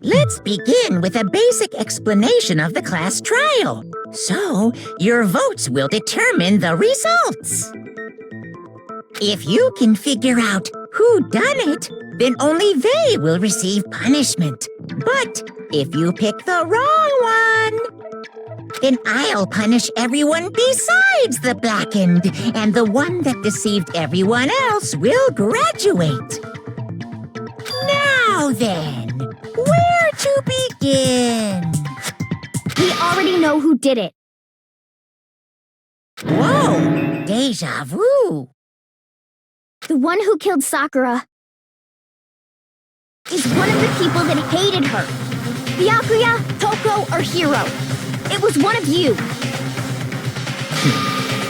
Let's begin with a basic explanation of the class trial. So, your votes will determine the results. If you can figure out who done it, then only they will receive punishment. But if you pick the wrong one, then I'll punish everyone besides the blackened, and the one that deceived everyone else will graduate. Now then, where to begin? We already know who did it. Whoa, déjà vu. The one who killed Sakura is one of the people that hated her. Byakuya, Toko, or Hiro. It was one of you.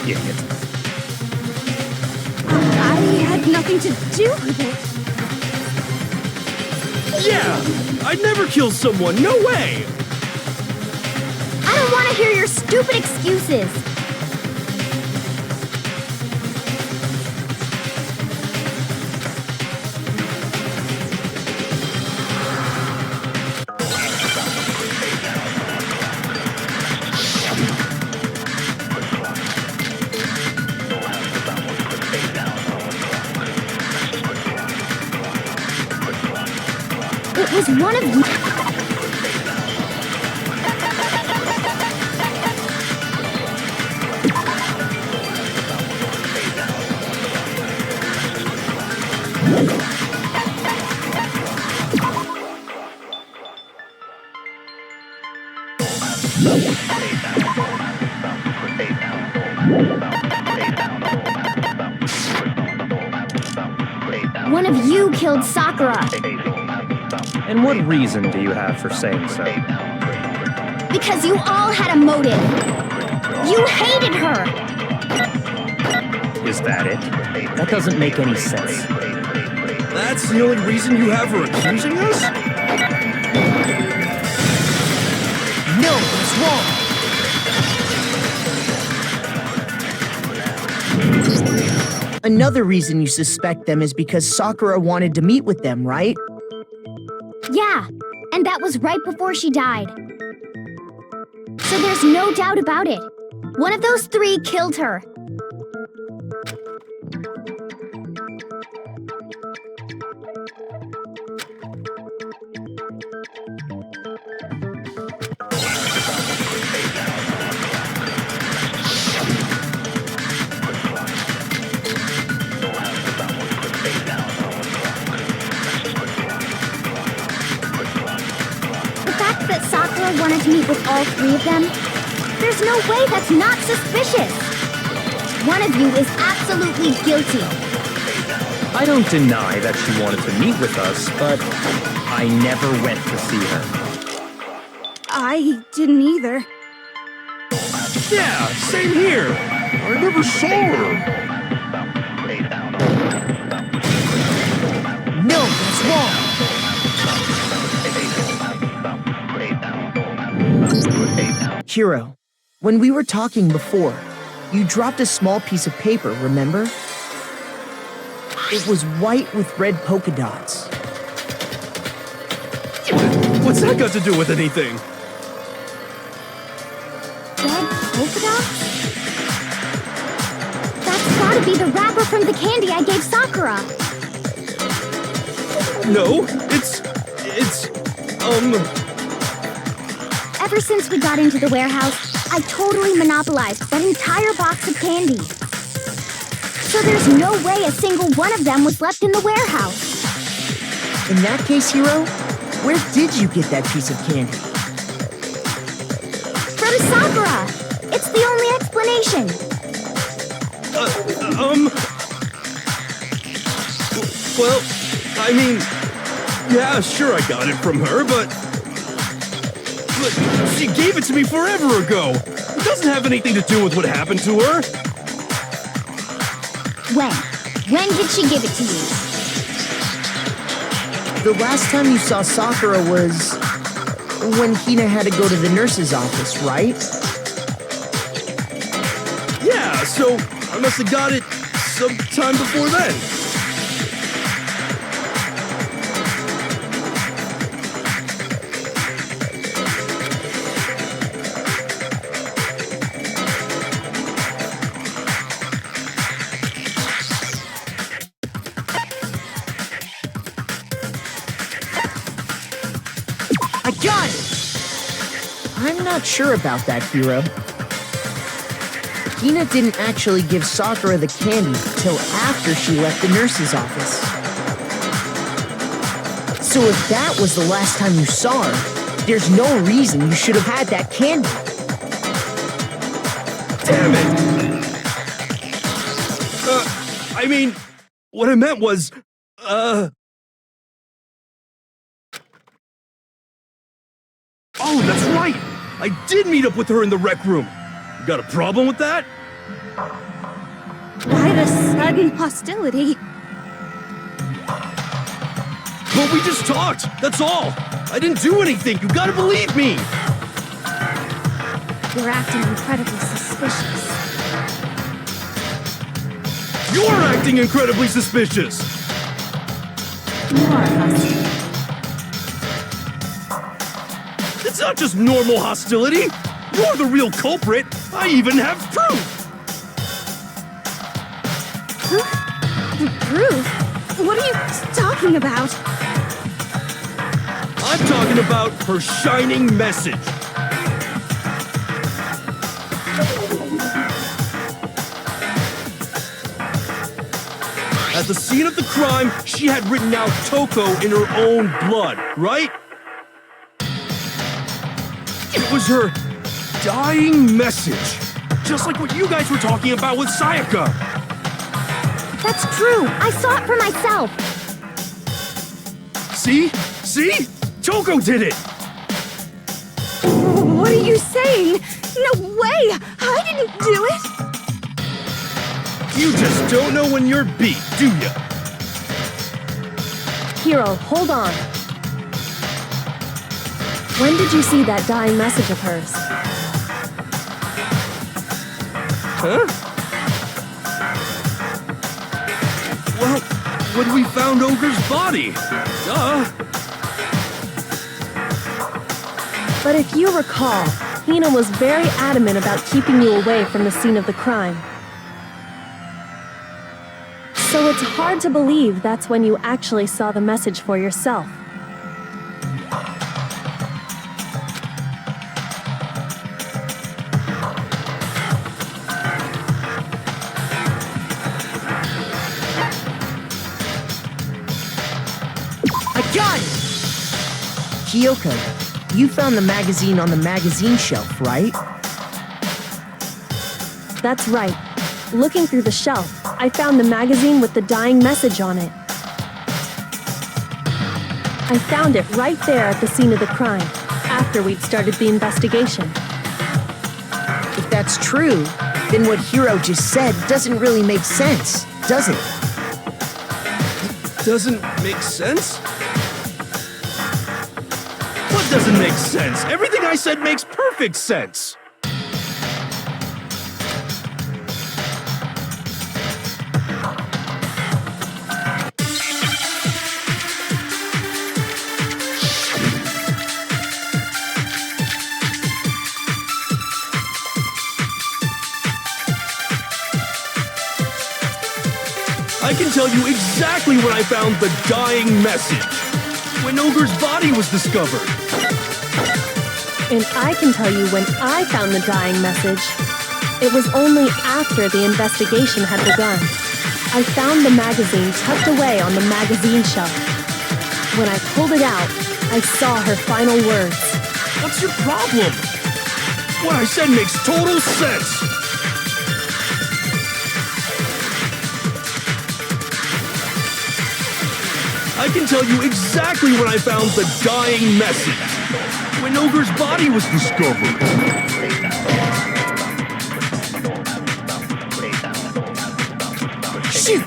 Idiot. I had nothing to do with it. Yeah! I'd never kill someone, no way! I don't want to hear your stupid excuses. It was one of you. One of you killed Sakura. And what reason do you have for saying so? Because you all had a motive. You hated her. Is that it? That doesn't make any sense. That's the only reason you have for accusing us? No, it's wrong. Another reason you suspect them is because Sakura wanted to meet with them, right? Yeah, and that was right before she died. So there's no doubt about it. One of those three killed her. That Sakura wanted to meet with all three of them? There's no way that's not suspicious! One of you is absolutely guilty. I don't deny that she wanted to meet with us, but I never went to see her. I didn't either. Yeah, same here. I never saw her. No, that's wrong. Hiro, when we were talking before, you dropped a small piece of paper, remember? It was white with red polka dots. What's that got to do with anything? Red polka dots? That's gotta be the wrapper from the candy I gave Sakura. No, Ever since we got into the warehouse, I totally monopolized that entire box of candy. So there's no way a single one of them was left in the warehouse. In that case, Hiro, where did you get that piece of candy? From Sakura! It's the only explanation. Well, I mean, yeah, sure I got it from her, but she gave it to me forever ago. It doesn't have anything to do with what happened to her. When? When did she give it to you? The last time you saw Sakura was when Hina had to go to the nurse's office, right? Yeah, so I must have got it sometime before then. got it! I'm not sure about that, Hiro. Hina didn't actually give Sakura the candy till after she left the nurse's office. So if that was the last time you saw her, there's no reason you should have had that candy. Damn it! I mean, what I meant was, Oh, that's right! I did meet up with her in the rec room. You got a problem with that? Why the sudden hostility? Well, we just talked, that's all. I didn't do anything, you gotta believe me! You're acting incredibly suspicious. You're acting incredibly suspicious! You are hostile. It's not just normal hostility! You're the real culprit! I even have proof! Proof? What are you talking about? I'm talking about her shining message. At the scene of the crime, she had written out Toko in her own blood, right? It was her dying message. Just like what you guys were talking about with Sayaka. That's true. I saw it for myself. See? See? Toko did it! What are you saying? No way! I didn't do it! You just don't know when you're beat, do ya? Hiro, hold on. When did you see that dying message of hers? Huh? Well, when we found Ogre's body. Duh. But if you recall, Hina was very adamant about keeping you away from the scene of the crime. So it's hard to believe that's when you actually saw the message for yourself. I got it! Kyoko, you found the magazine on the magazine shelf, right? That's right. Looking through the shelf, I found the magazine with the dying message on it. I found it right there at the scene of the crime, after we'd started the investigation. If that's true, then what Hiro just said doesn't really make sense, does it? Doesn't make sense? What doesn't make sense? Everything I said makes perfect sense! I can tell you exactly when I found the dying message. When Ogre's body was discovered. And I can tell you when I found the dying message. It was only after the investigation had begun. I found the magazine tucked away on the magazine shelf. When I pulled it out, I saw her final words. What's your problem? What I said makes total sense. I can tell you exactly when I found the dying message. When Ogre's body was discovered. Shoot!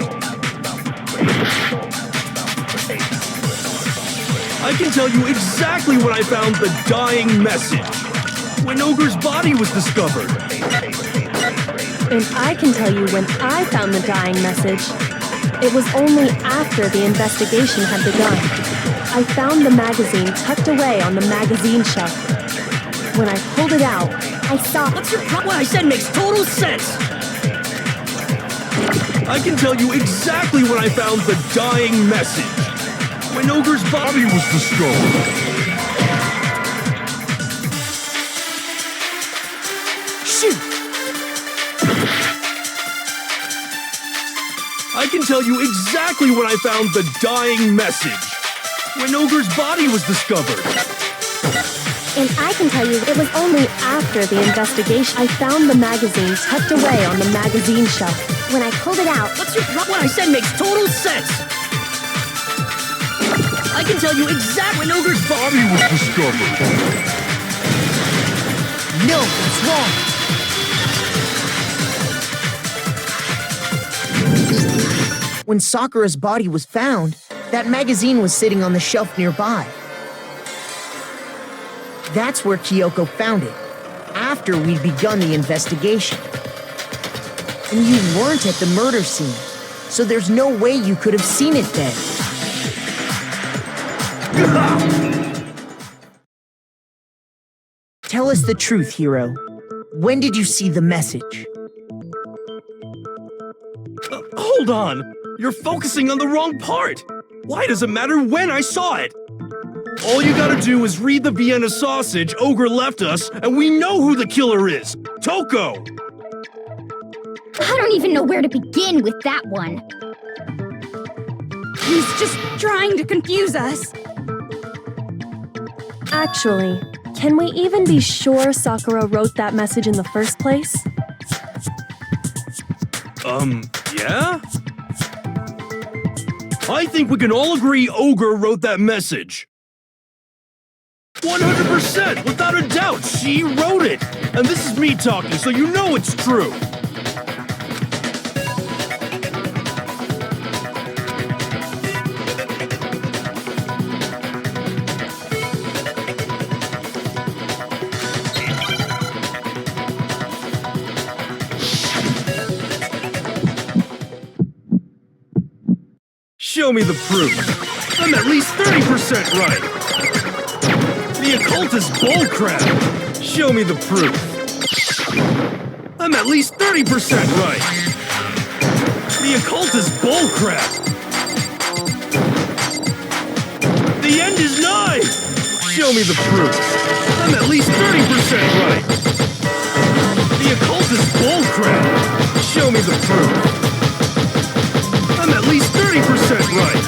I can tell you exactly when I found the dying message. When Ogre's body was discovered. And I can tell you when I found the dying message. It was only after the investigation had begun. I found the magazine tucked away on the magazine shelf. When I pulled it out, I saw... What's your problem? What I said makes total sense! I can tell you exactly when I found the dying message. When Ogre's body was discovered. I can tell you exactly when I found the dying message. When Ogre's body was discovered. And I can tell you it was only after the investigation I found the magazine tucked away on the magazine shelf. When I pulled it out, What's your what I said makes total sense. I can tell you exactly when Ogre's Body was discovered. No, it's wrong. When Sakura's body was found, that magazine was sitting on the shelf nearby. That's where Kyoko found it, after we'd begun the investigation. And you weren't at the murder scene, so there's no way you could have seen it then. Tell us the truth, Hiro. When did you see the message? Hold on! You're focusing on the wrong part! Why does it matter when I saw it? All you gotta do is read the Vienna sausage Ogre left us, and we know who the killer is! Toko! I don't even know where to begin with that one. He's just trying to confuse us. Actually, can we even be sure Sakura wrote that message in the first place? Yeah? I think we can all agree Ogre wrote that message. 100%! Without a doubt, she wrote it! And this is me talking, so you know it's true! Show me the proof. I'm at least 30% right. The occult is bullcrap. Show me the proof. I'm at least 30% right. The occult is bullcrap. The end is nigh. Show me the proof. I'm at least 30% right. The occult is bullcrap. Show me the proof. I'm at least 30% right.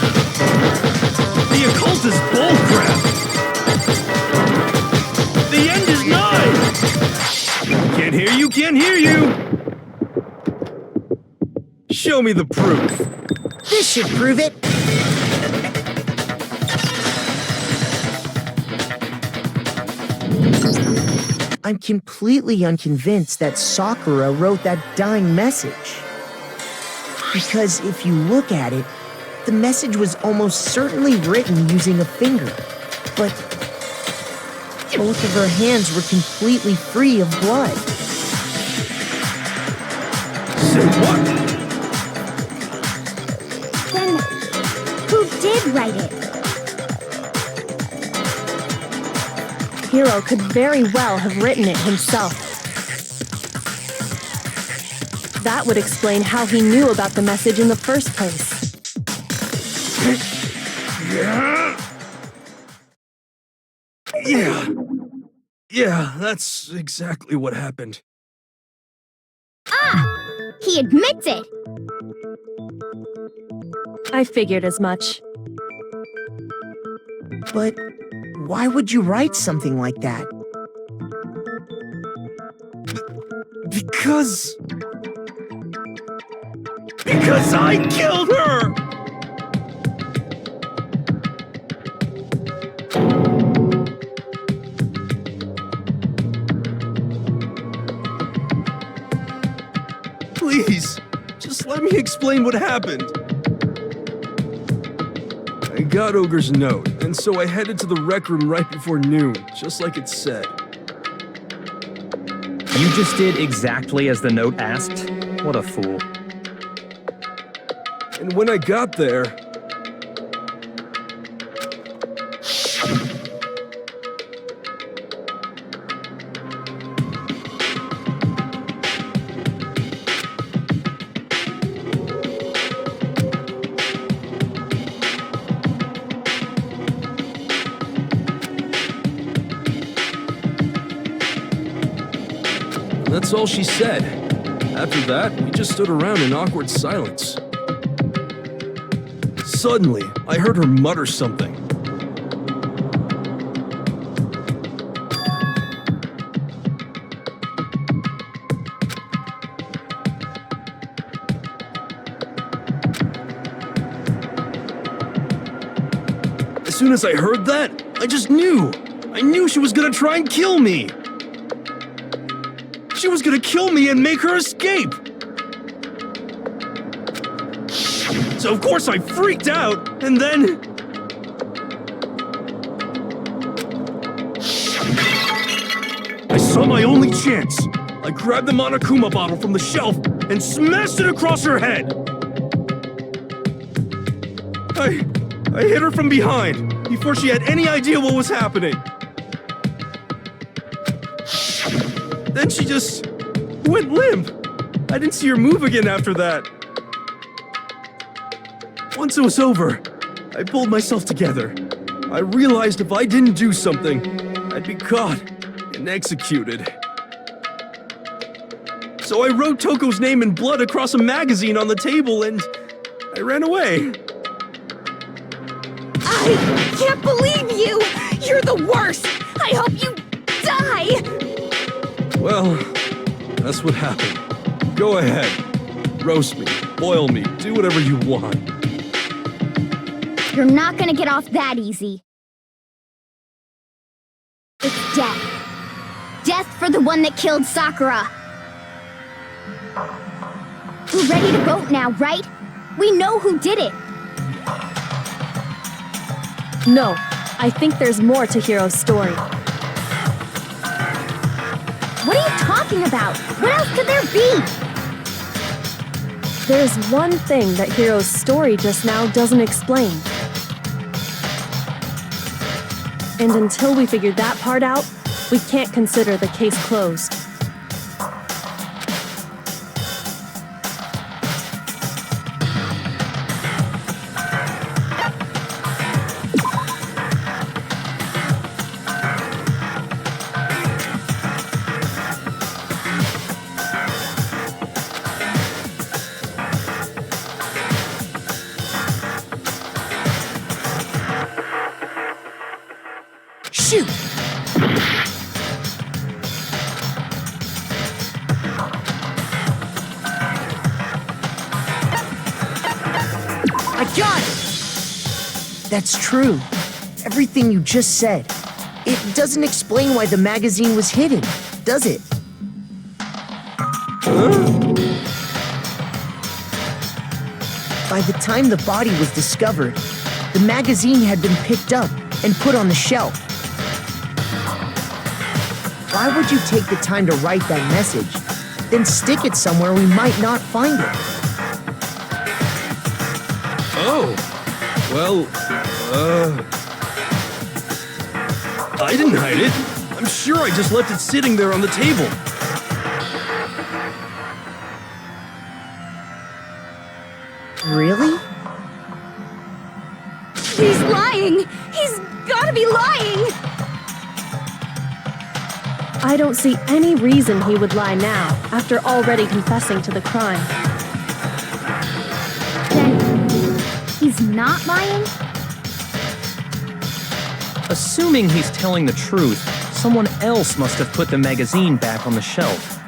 The occult is bullcrap. The end is nigh. Can't hear you, can't hear you. Show me the proof. This should prove it. I'm completely unconvinced that Sakura wrote that dying message. Because if you look at it, the message was almost certainly written using a finger. But both of her hands were completely free of blood. Say what? Then, who did write it? Hiro could very well have written it himself. That would explain how he knew about the message in the first place. Yeah, that's exactly what happened. Ah! He admits it! I figured as much. But why would you write something like that? Because I killed her! Please, just let me explain what happened. I got Ogre's note, and so I headed to the rec room right before noon, just like it said. You just did exactly as the note asked? What a fool. And when I got there, that's all she said. After that, we just stood around in awkward silence. suddenly, I heard her mutter something. As soon as I heard that, I just knew. I knew she was gonna try and kill me. She was gonna kill me and make her escape. So of course I freaked out, and then... I saw my only chance. I grabbed the Monokuma bottle from the shelf and smashed it across her head. I hit her from behind, before she had any idea what was happening. Then she just went limp. I didn't see her move again after that. Once it was over, I pulled myself together. I realized if I didn't do something, I'd be caught and executed. So I wrote Toko's name in blood across a magazine on the table and I ran away. I can't believe you! You're the worst! I hope you die! Well, that's what happened. Go ahead. Roast me, boil me, do whatever you want. You're not gonna get off that easy. It's death. Death for the one that killed Sakura. We're ready to vote now, right? We know who did it. No, I think there's more to Hiro's story. What are you talking about? What else could there be? There's one thing that Hiro's story just now doesn't explain. And until we figure that part out, we can't consider the case closed. Shoot! I got it! That's true. Everything you just said. It doesn't explain why the magazine was hidden, does it? By the time the body was discovered, the magazine had been picked up and put on the shelf. Why would you take the time to write that message, then stick it somewhere we might not find it? Oh, well, I didn't hide it. I'm sure I just left it sitting there on the table. Really? He's lying! He's gotta be lying! I don't see any reason he would lie now, after already confessing to the crime. Then he's not lying? Assuming he's telling the truth, someone else must have put the magazine back on the shelf.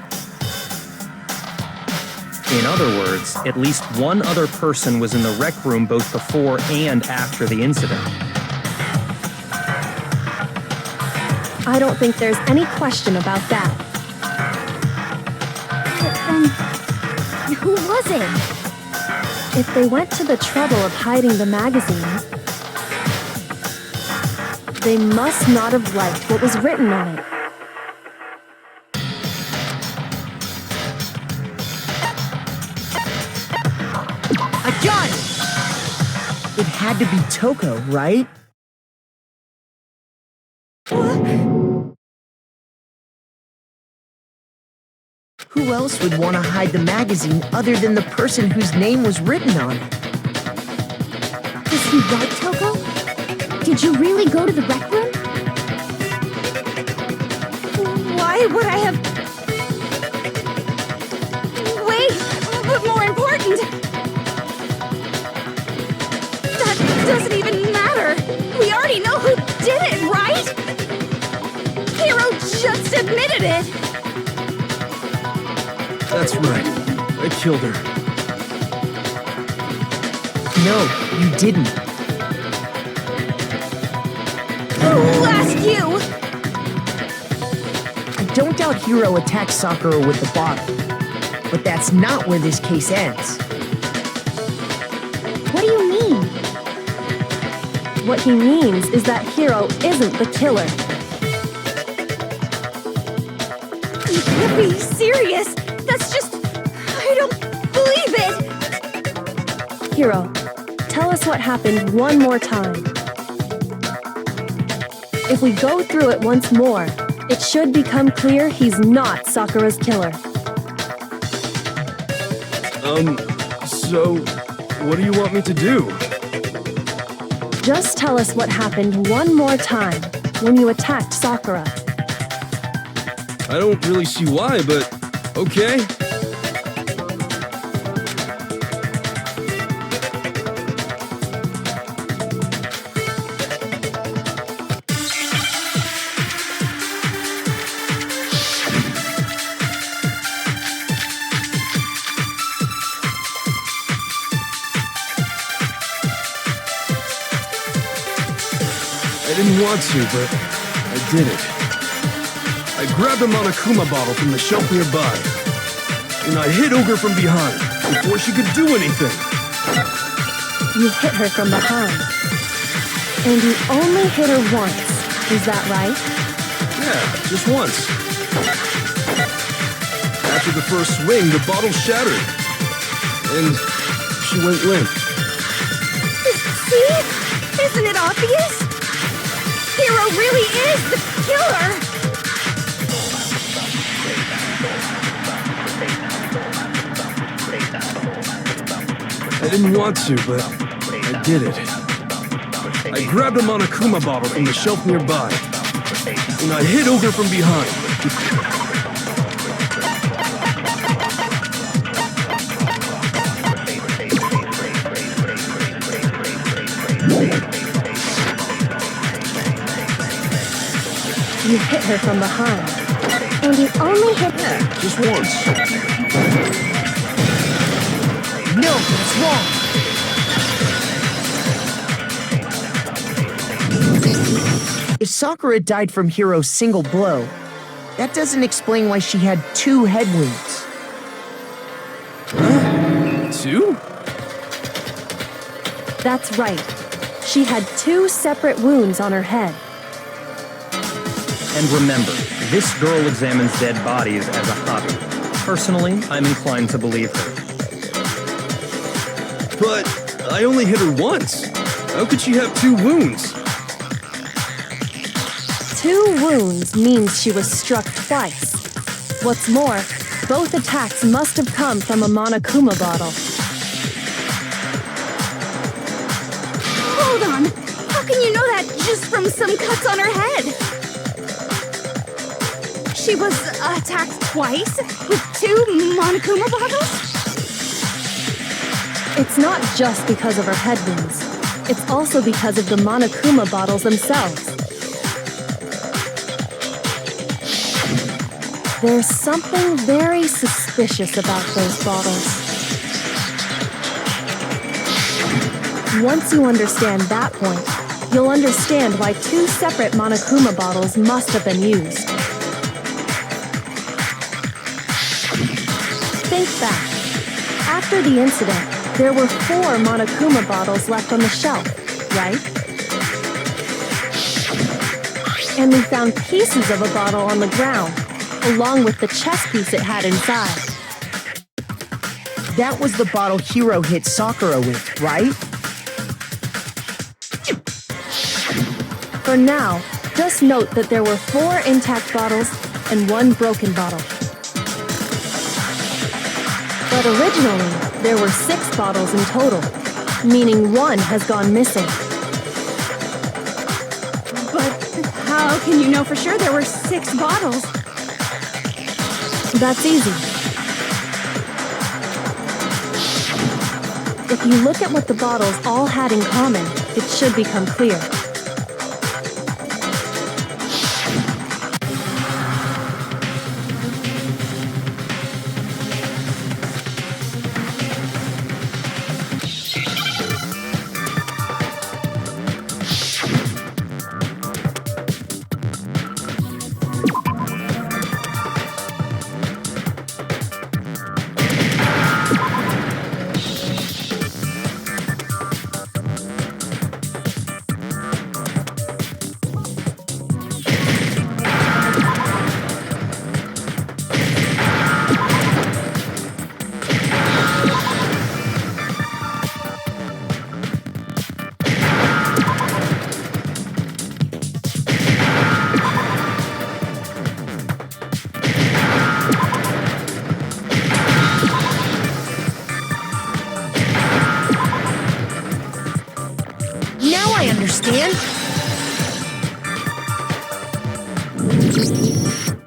In other words, at least one other person was in the rec room both before and after the incident. I don't think there's any question about that. But then, who was it? If they went to the trouble of hiding the magazine, they must not have liked what was written on it. I got it! It had to be Toko, right? Who else would want to hide the magazine other than the person whose name was written on it? Was he right, Toko? Did you really go to the rec room? Why would I have... Wait, but more important... That doesn't even matter. We already know who did it, right? Hiro just admitted it. That's right. I killed her. No, you didn't. Who asked you? I don't doubt Hiro attacked Sakura with the bottle. But that's not where this case ends. What do you mean? What he means is that Hiro isn't the killer. You can't be serious. That's just... I don't believe it. Hiro, tell us what happened one more time. If we go through it once more, it should become clear he's not Sakura's killer. So, what do you want me to do? Just tell us what happened one more time when you attacked Sakura. I don't really see why, but okay. I didn't want to, but I did it. I grabbed a Monokuma bottle from the shelf nearby, and I hit Ogre from behind before she could do anything. You hit her from behind. And you only hit her once, is that right? Yeah, just once. After the first swing, the bottle shattered, and she went limp. See? Isn't it obvious? Hiro really is the killer! I didn't want to, but I did it. I grabbed a Monokuma bottle from the shelf nearby, and I hit Ogre from behind. You hit her from behind. And you only hit her. Just once. No, that's wrong. If Sakura died from Hiro's single blow, that doesn't explain why she had 2 head wounds. Huh? 2? That's right. She had 2 separate wounds on her head. And remember, this girl examines dead bodies as a hobby. Personally, I'm inclined to believe her. But I only hit her once. How could she have 2 wounds? 2 wounds means she was struck twice. What's more, both attacks must have come from a Monokuma bottle. Hold on! How can you know that just from some cuts on her head? She was attacked twice with 2 Monokuma bottles? It's not just because of her head wounds. It's also because of the Monokuma bottles themselves. There's something very suspicious about those bottles. Once you understand that point, you'll understand why 2 separate Monokuma bottles must have been used. Think back. After the incident, there were 4 Monokuma bottles left on the shelf, right? And we found pieces of a bottle on the ground, along with the chess piece it had inside. That was the bottle Hiro hit Sakura with, right? For now, just note that there were 4 intact bottles and 1 broken bottle. But originally, there were 6 bottles in total, meaning 1 has gone missing. But how can you know for sure there were 6 bottles? That's easy. If you look at what the bottles all had in common, it should become clear. Now I understand.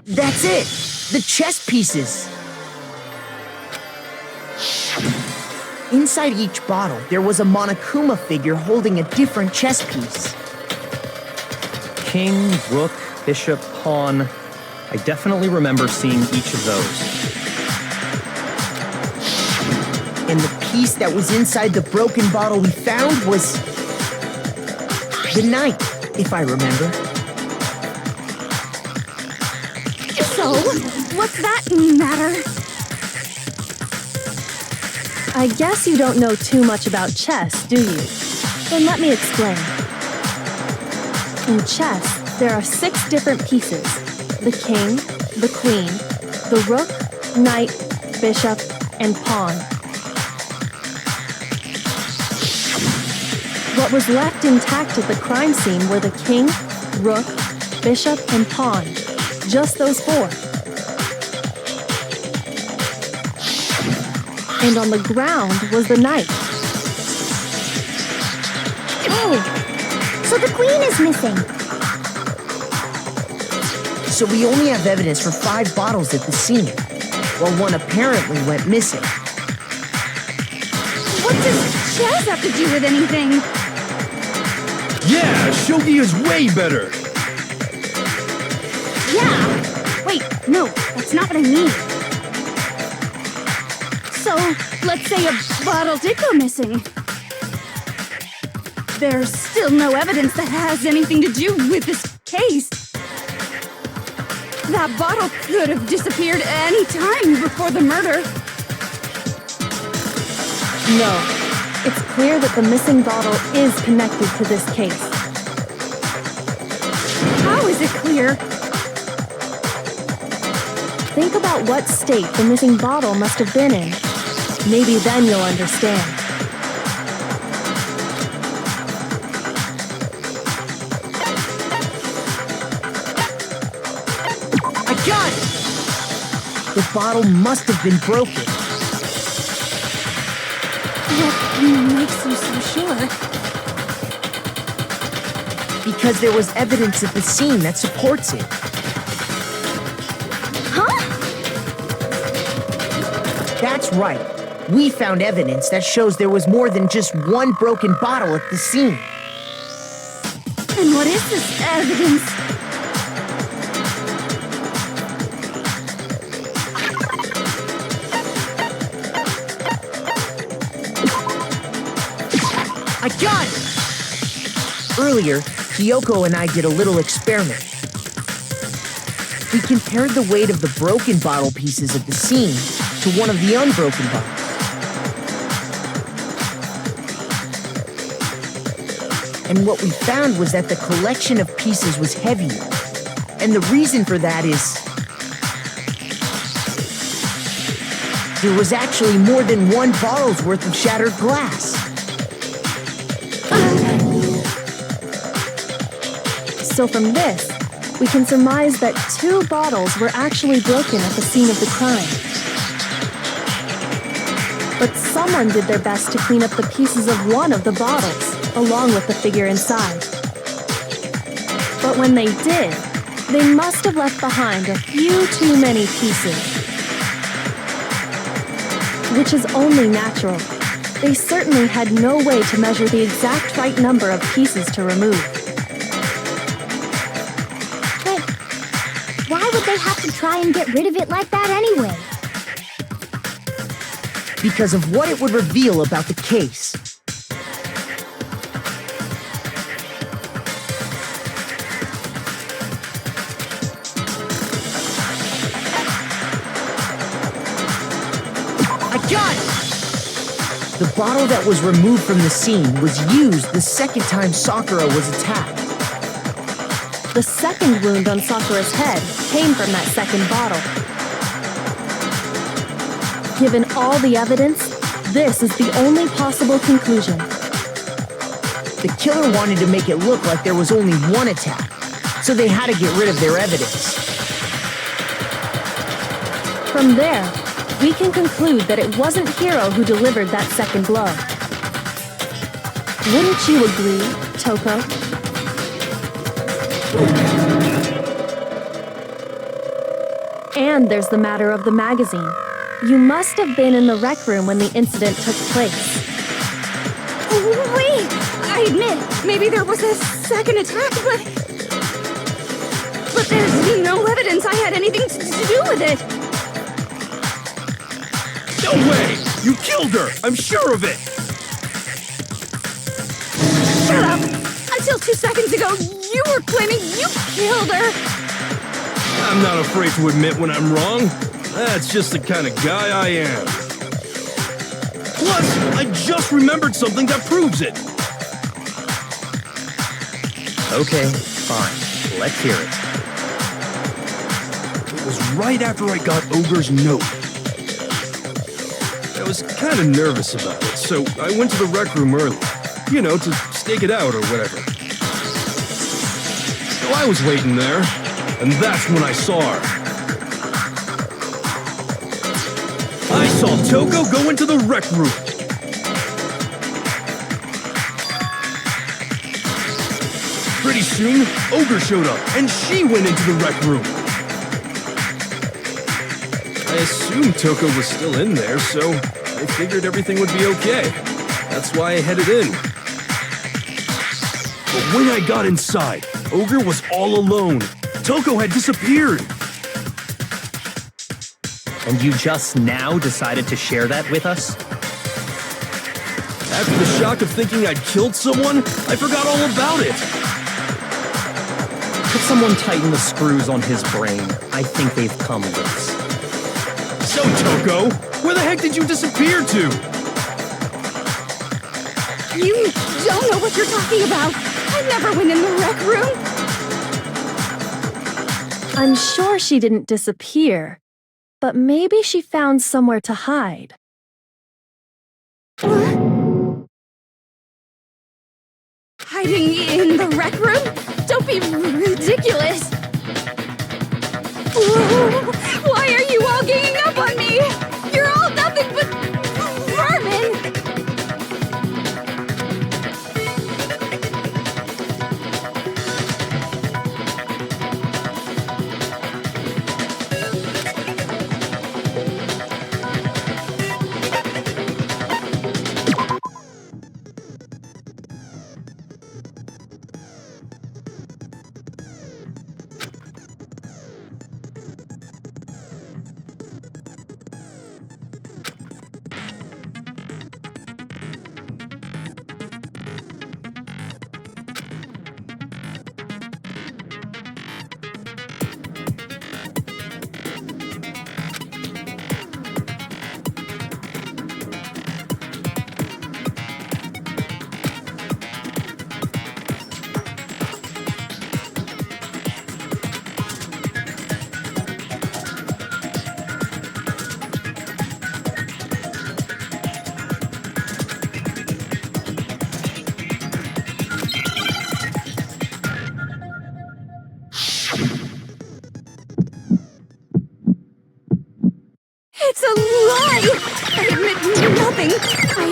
That's it. The chess pieces. Inside each bottle, there was a Monokuma figure holding a different chess piece. King, rook, bishop, pawn. I definitely remember seeing each of those. And the piece that was inside the broken bottle we found was the knight, if I remember. So, what's that matter? I guess you don't know too much about chess, do you? Then let me explain. In chess, there are 6 different pieces: the king, the queen, the rook, knight, bishop, and pawn. What was left intact at the crime scene were the king, rook, bishop, and pawn. Just those 4. And on the ground was the knight. Oh, so the queen is missing. So we only have evidence for 5 bottles at the scene, while one apparently went missing. What does chess have to do with anything? Yeah, shogi is way better. Yeah. Wait, no, that's not what I mean. So, let's say a bottle did go missing. There's still no evidence that has anything to do with this case. That bottle could have disappeared any time before the murder. No, it's clear that the missing bottle is connected to this case. How is it clear? Think about what state the missing bottle must have been in. Maybe then you'll understand. I got it! The bottle must have been broken. What makes you so sure? Because there was evidence at the scene that supports it. Huh? That's right. We found evidence that shows there was more than just one broken bottle at the scene. And what is this evidence? I got it! Earlier, Kyoko and I did a little experiment. We compared the weight of the broken bottle pieces at the scene to one of the unbroken bottles. And what we found was that the collection of pieces was heavier. And the reason for that is there was actually more than one bottle's worth of shattered glass. So from this, we can surmise that 2 bottles were actually broken at the scene of the crime. But someone did their best to clean up the pieces of one of the bottles, along with the figure inside. But when they did, they must have left behind a few too many pieces. Which is only natural. They certainly had no way to measure the exact right number of pieces to remove. But why would they have to try and get rid of it like that anyway? Because of what it would reveal about the case. I got it! The bottle that was removed from the scene was used the second time Sakura was attacked. The second wound on Sakura's head came from that second bottle. Given all the evidence, this is the only possible conclusion. The killer wanted to make it look like there was only one attack, so they had to get rid of their evidence. From there, we can conclude that it wasn't Hiro who delivered that second blow. Wouldn't you agree, Toko? And there's the matter of the magazine. You must have been in the rec room when the incident took place. Wait! I admit, maybe there was a second attack, but there's no evidence I had anything to do with it. No way! You killed her! I'm sure of it! Shut up! Until 2 seconds ago, you were claiming you killed her! I'm not afraid to admit when I'm wrong. That's just the kind of guy I am. Plus, I just remembered something that proves it. Okay, fine. Let's hear it. It was right after I got Ogre's note. I was kind of nervous about it, so I went to the rec room early. You know, to stake it out or whatever. So I was waiting there, and that's when I saw her. I saw Toko go into the rec room. Pretty soon, Ogre showed up, and she went into the rec room. I assumed Toko was still in there, so I figured everything would be okay. That's why I headed in. But when I got inside, Ogre was all alone. Toko had disappeared. And you just now decided to share that with us? After the shock of thinking I'd killed someone, I forgot all about it. Could someone tighten the screws on his brain? I think they've come loose. So, Toko, where the heck did you disappear to? You don't know what you're talking about! I never went in the rec room! I'm sure she didn't disappear, but maybe she found somewhere to hide. Hiding in the rec room? Don't be ridiculous! Why are you all ganging up on me? You're all nothing but vermin! It's a lie! I admit nothing! I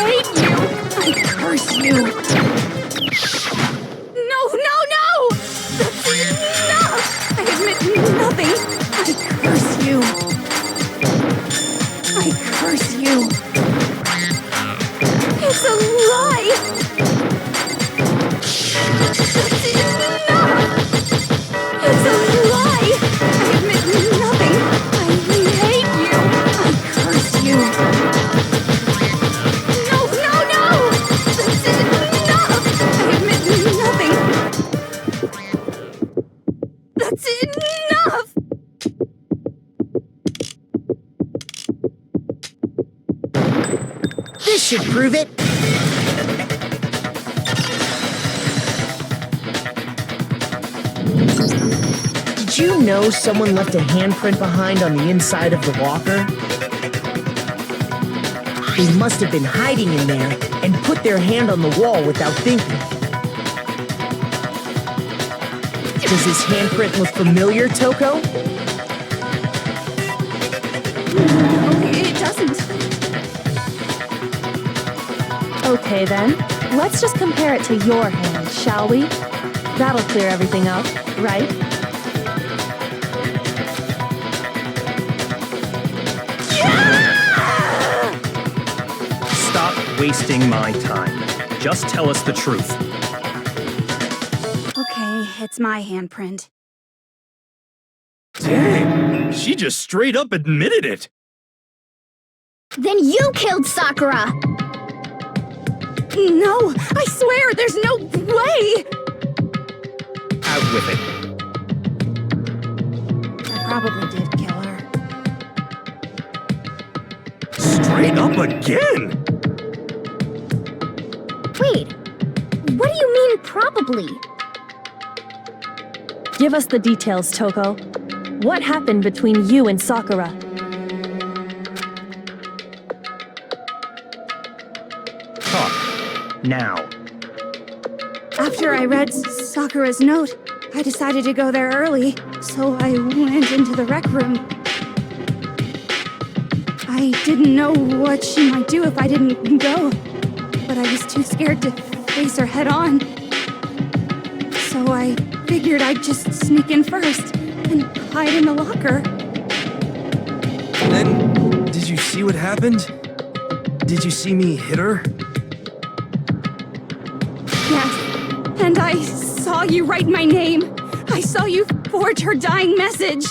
hate you! I curse you! No! That's enough! I admit nothing! I curse you! I curse you! should prove it. Did you know someone left a handprint behind on the inside of the locker? They must have been hiding in there and put their hand on the wall without thinking. Does this handprint look familiar, Toko? It doesn't. Okay then, let's just compare it to your hand, shall we? That'll clear everything up, right? Stop wasting my time. Just tell us the truth. Okay, it's my handprint. Dang, she just straight up admitted it. Then you killed Sakura! No, I swear, there's no way! Out with it. I probably did kill her. Straight up again? Wait, what do you mean probably? Give us the details, Toko. What happened between you and Sakura? Talk. Now. After I read Sakura's note, I decided to go there early, so I went into the rec room. I didn't know what she might do if I didn't go, but I was too scared to face her head on. So I figured I'd just sneak in first and hide in the locker. Then, did you see what happened? Did you see me hit her? Yes, and I saw you write my name. I saw you forge her dying message.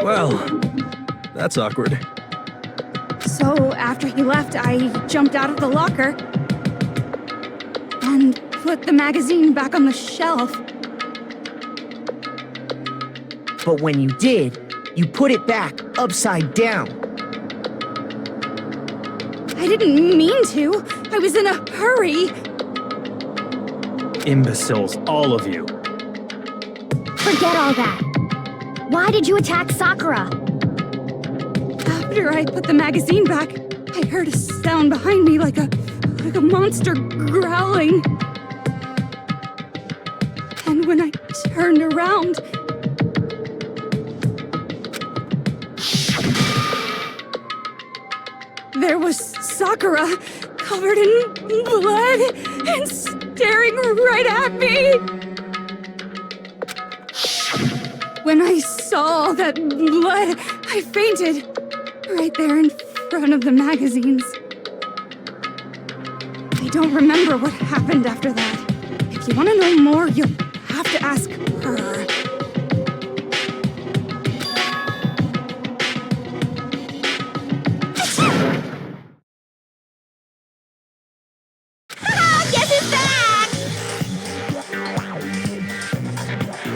Well, that's awkward. So after he left, I jumped out of the locker and put the magazine back on the shelf. But when you did, you put it back upside down. I didn't mean to. I was in a hurry. Imbeciles, all of you. Forget all that. Why did you attack Sakura? After I put the magazine back, I heard a sound behind me like a monster growling. And when I turned around, there was Sakura, covered in blood and staring right at me. When I saw that blood, I fainted right there in front of the magazines. I don't remember what happened after that. If you want to know more, you'll have to ask her.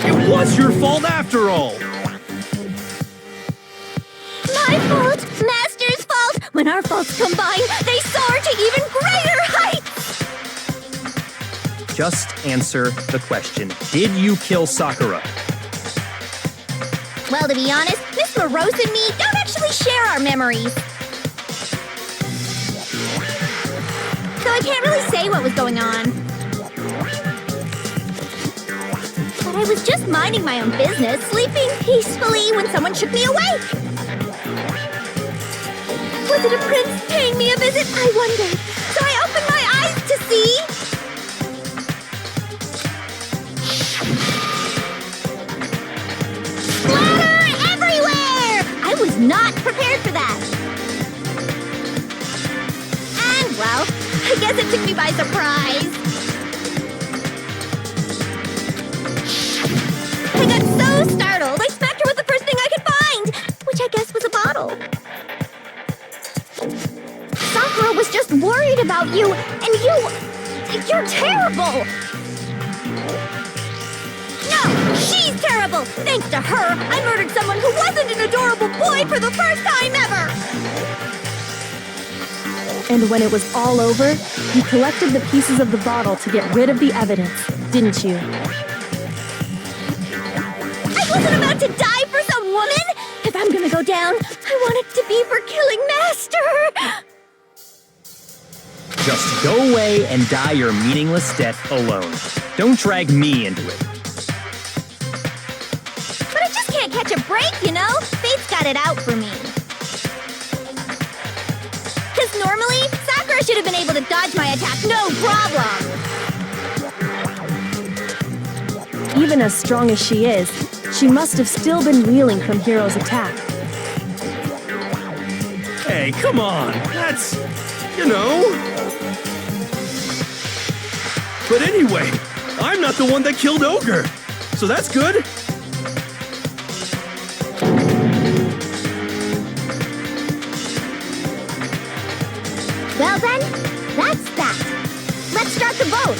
It was your fault after all! My fault! Master's fault! When our faults combine, they soar to even greater heights! Just answer the question. Did you kill Sakura? Well, to be honest, Miss Morose and me don't actually share our memories. So I can't really say what was going on. But I was just minding my own business, sleeping peacefully when someone shook me awake. Was it a prince paying me a visit? I wondered. So I opened my eyes to see... splatter everywhere! I was not prepared for that. And, well, I guess it took me by surprise. I got so startled, I smacked her with the first thing I could find, which I guess was a bottle. Sakura was just worried about you, and you're terrible! No, she's terrible! Thanks to her, I murdered someone who wasn't an adorable boy for the first time ever! And when it was all over, you collected the pieces of the bottle to get rid of the evidence, didn't you? I wasn't about to die for some woman! If I'm gonna go down, I want it to be for killing Master! Just go away and die your meaningless death alone. Don't drag me into it. But I just can't catch a break, you know? Fate's got it out for me. Because normally, Sakura should have been able to dodge my attack, no problem! Even as strong as she is, she must have still been reeling from Hiro's attack. Hey, come on. That's, you know. But anyway, I'm not the one that killed Ogre. So that's good. Well then, that's that. Let's start the boat.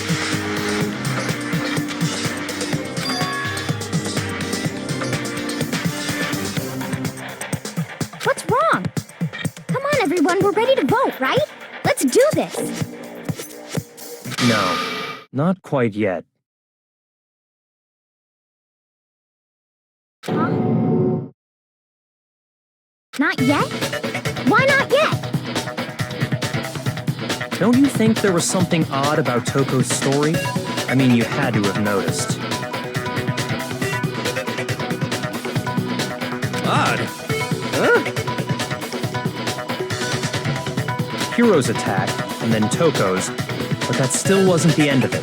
What's wrong? Come on, everyone, we're ready to vote, right? Let's do this. No, not quite yet. Huh? Not yet? Why not yet? Don't you think there was something odd about Toko's story? I mean, you had to have noticed. Odd. Huh? Hiro's attack, and then Toko's, but that still wasn't the end of it.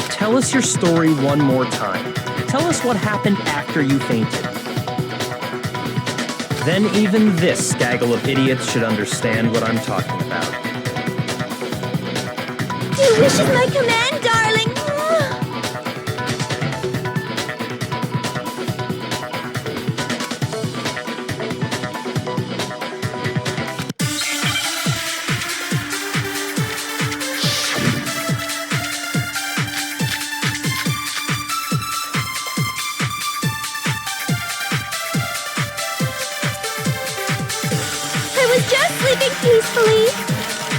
Tell us your story one more time. Tell us what happened after you fainted. Then even this gaggle of idiots should understand what I'm talking about. Your wish is my command, darling. Peacefully.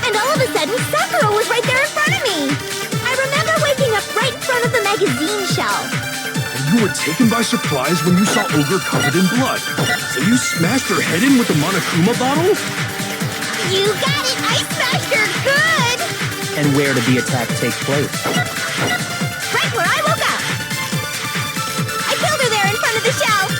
And all of a sudden, Sakura was right there in front of me. I remember waking up right in front of the magazine shelf. And you were taken by surprise when you saw Ogre covered in blood. So you smashed her head in with the Monokuma bottle? You got it! I smashed her good! And where did the attack take place? Right where I woke up. I killed her there in front of the shelf.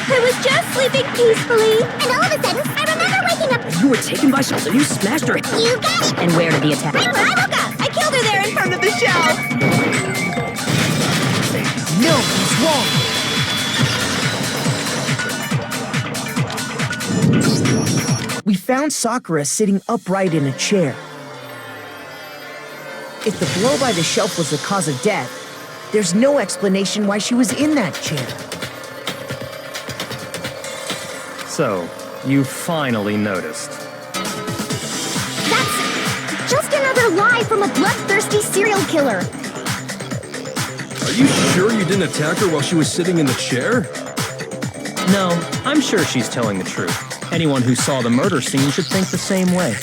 I was just sleeping peacefully. And all of a sudden, I remember waking up. You were taken by surprise, so you smashed her. You got it! And where did the attack? Right where I woke up. I killed her there in front of the shelf. No, he's wrong. We found Sakura sitting upright in a chair. If the blow by the shelf was the cause of death, there's no explanation why she was in that chair. So, you finally noticed. That's just another lie from a bloodthirsty serial killer. Are you sure you didn't attack her while she was sitting in the chair? No, I'm sure she's telling the truth. Anyone who saw the murder scene should think the same way.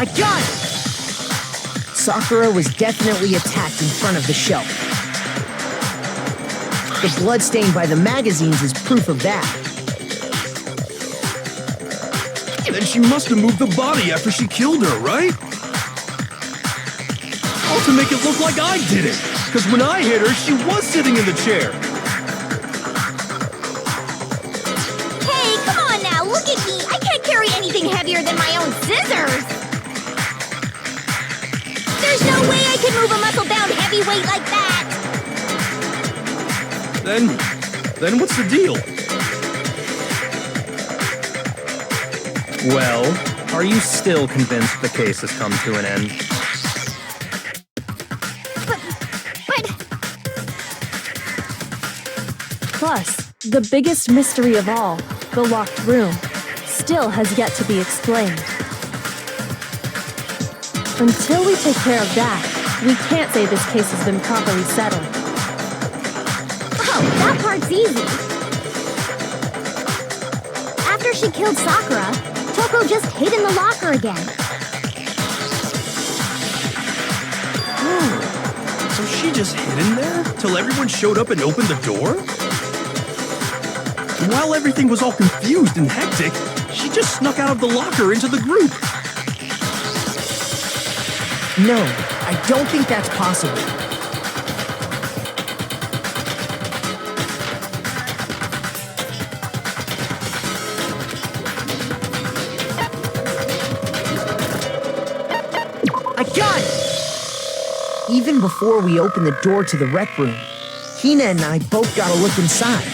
I got it! Sakura was definitely attacked in front of the shelf. The blood stain by the magazines is proof of that. Then she must have moved the body after she killed her, right? All to make it look like I did it. Because when I hit her, she was sitting in the chair. Hey, come on now, look at me. I can't carry anything heavier than my own scissors. There's no way I can move a muscle-bound heavyweight like that. Then what's the deal? Well, Are you still convinced the case has come to an end? But Plus, the biggest mystery of all, the locked room, still has yet to be explained. Until we take care of that, we can't say this case has been properly settled. oh, that part's easy. After she killed Sakura, Toko just hid in the locker again. So she just hid in there till everyone showed up and opened the door? And while everything was all confused and hectic, she just snuck out of the locker into the group. No, I don't think that's possible. I got it! Even before we opened the door to the rec room, Hina and I both got a look inside.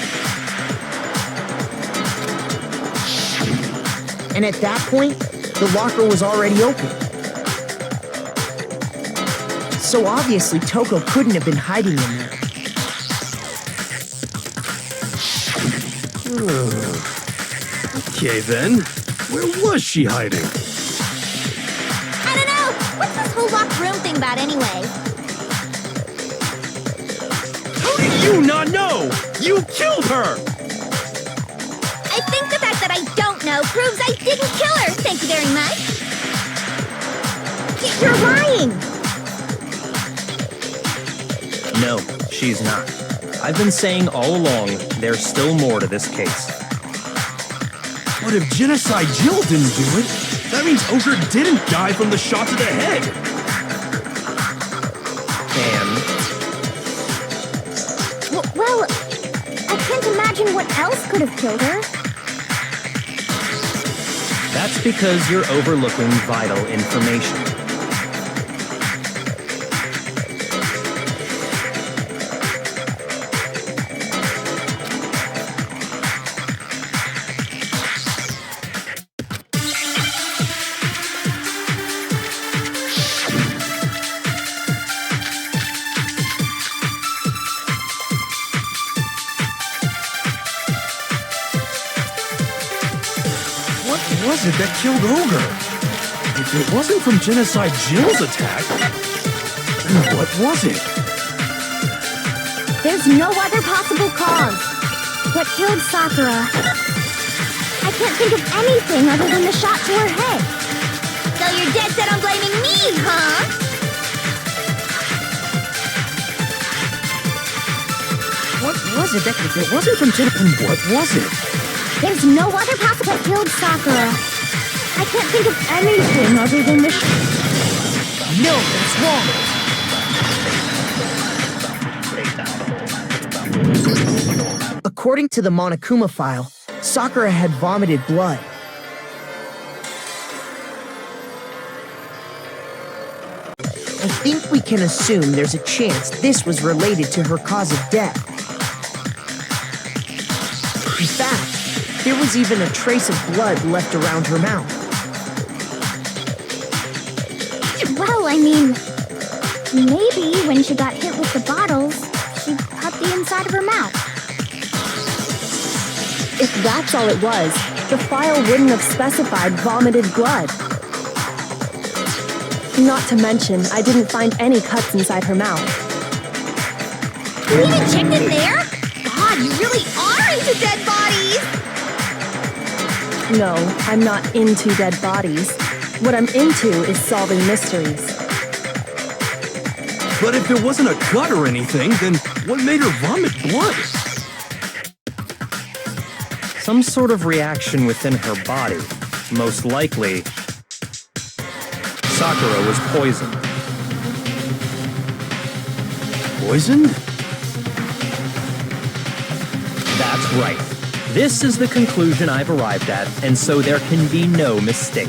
And at that point, the locker was already open. So obviously Toko couldn't have been hiding in there. Okay then, where was she hiding? I don't know. What's this whole locked room thing about anyway? How do you not know? You killed her! I think the fact that I don't know proves I didn't kill her. Thank you very much. You're lying. No, she's not. I've been saying all along, there's still more to this case. But if Genocide Jill didn't do it, that means Ogre didn't die from the shot to the head. And Well, I can't imagine what else could have killed her. that's because you're overlooking vital information. What was it that killed Ogre? If it wasn't from Genocide Jill's attack, then what was it? There's no other possible cause. What killed Sakura? I can't think of anything other than the shot to her head. So you're dead set on blaming me, huh? What was it that if it wasn't from Jennifer? What was it? There's no other possible killed Sakura. I can't think of anything other than the No, that's wrong. According to the Monokuma file, Sakura had vomited blood. I think we can assume there's a chance this was related to her cause of death. In fact, there was even a trace of blood left around her mouth. Well, I mean, maybe when she got hit with the bottles, she cut the inside of her mouth. If that's all it was, the file wouldn't have specified vomited blood. Not to mention, I didn't find any cuts inside her mouth. You even checked in there? God, you really are into dead bodies! No, I'm not into dead bodies. What I'm into is solving mysteries. But if there wasn't a cut or anything, then what made her vomit blood? Some sort of reaction within her body. Most likely, Sakura was poisoned. Poisoned? That's right. This is the conclusion I've arrived at, and so there can be no mistake.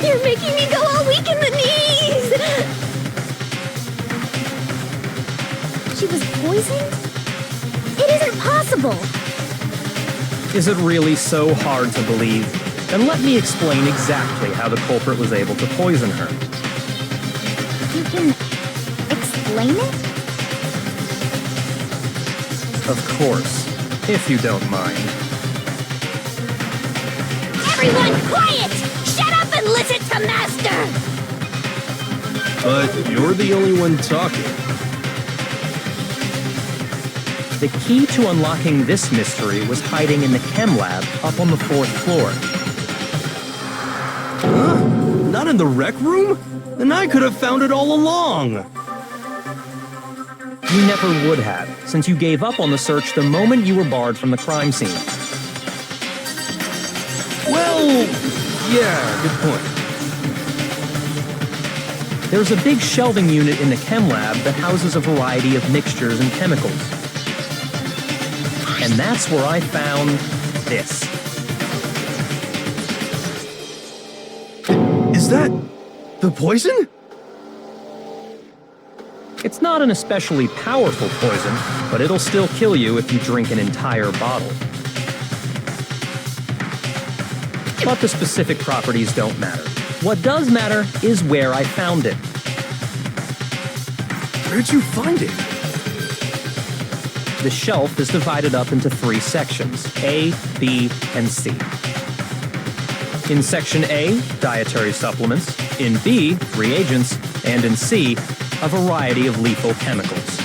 You're making me go all weak in the knees! She was poisoned? It isn't possible! Is it really so hard to believe? Then let me explain exactly how the culprit was able to poison her. You can explain it? Of course, if you don't mind. Everyone quiet! Shut up and listen to Master! But you're the only one talking. The key to unlocking this mystery was hiding in the chem lab up on the 4th floor. Huh? Not in the rec room? Then I could have found it all along. You never would have, since you gave up on the search the moment you were barred from the crime scene. Well, yeah, good point. There's a big shelving unit in the chem lab that houses a variety of mixtures and chemicals. And that's where I found this. Is that the poison? It's not an especially powerful poison, but it'll still kill you if you drink an entire bottle. But the specific properties don't matter. What does matter is where I found it. Where'd you find it? The shelf is divided up into 3 sections, A, B, and C. In Section A, dietary supplements. In B, reagents. And in C, a variety of lethal chemicals.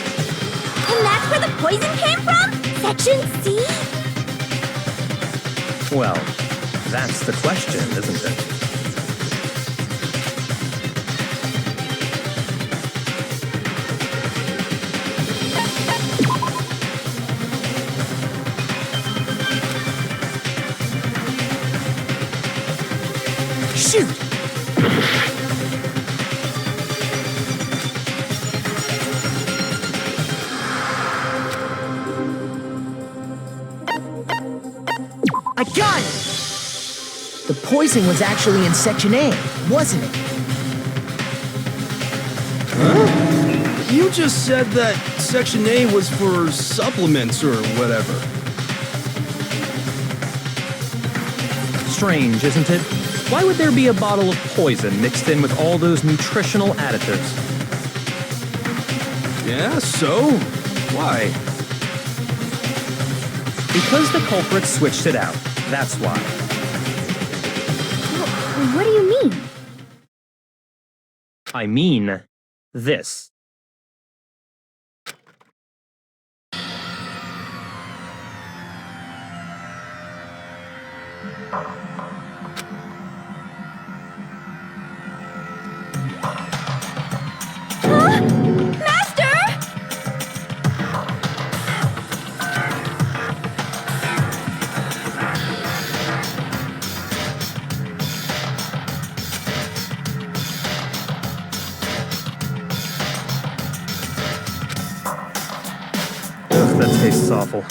And that's where the poison came from? Section C? Well, that's the question, isn't it? Shoot! I got it! The poison was actually in Section A, wasn't it? Huh? You just said that Section A was for supplements or whatever. Strange, isn't it? Why would there be a bottle of poison mixed in with all those nutritional additives? Yeah, so? Why? Because the culprit switched it out. That's why. What do you mean? I mean this. Master! Ugh, that tastes awful.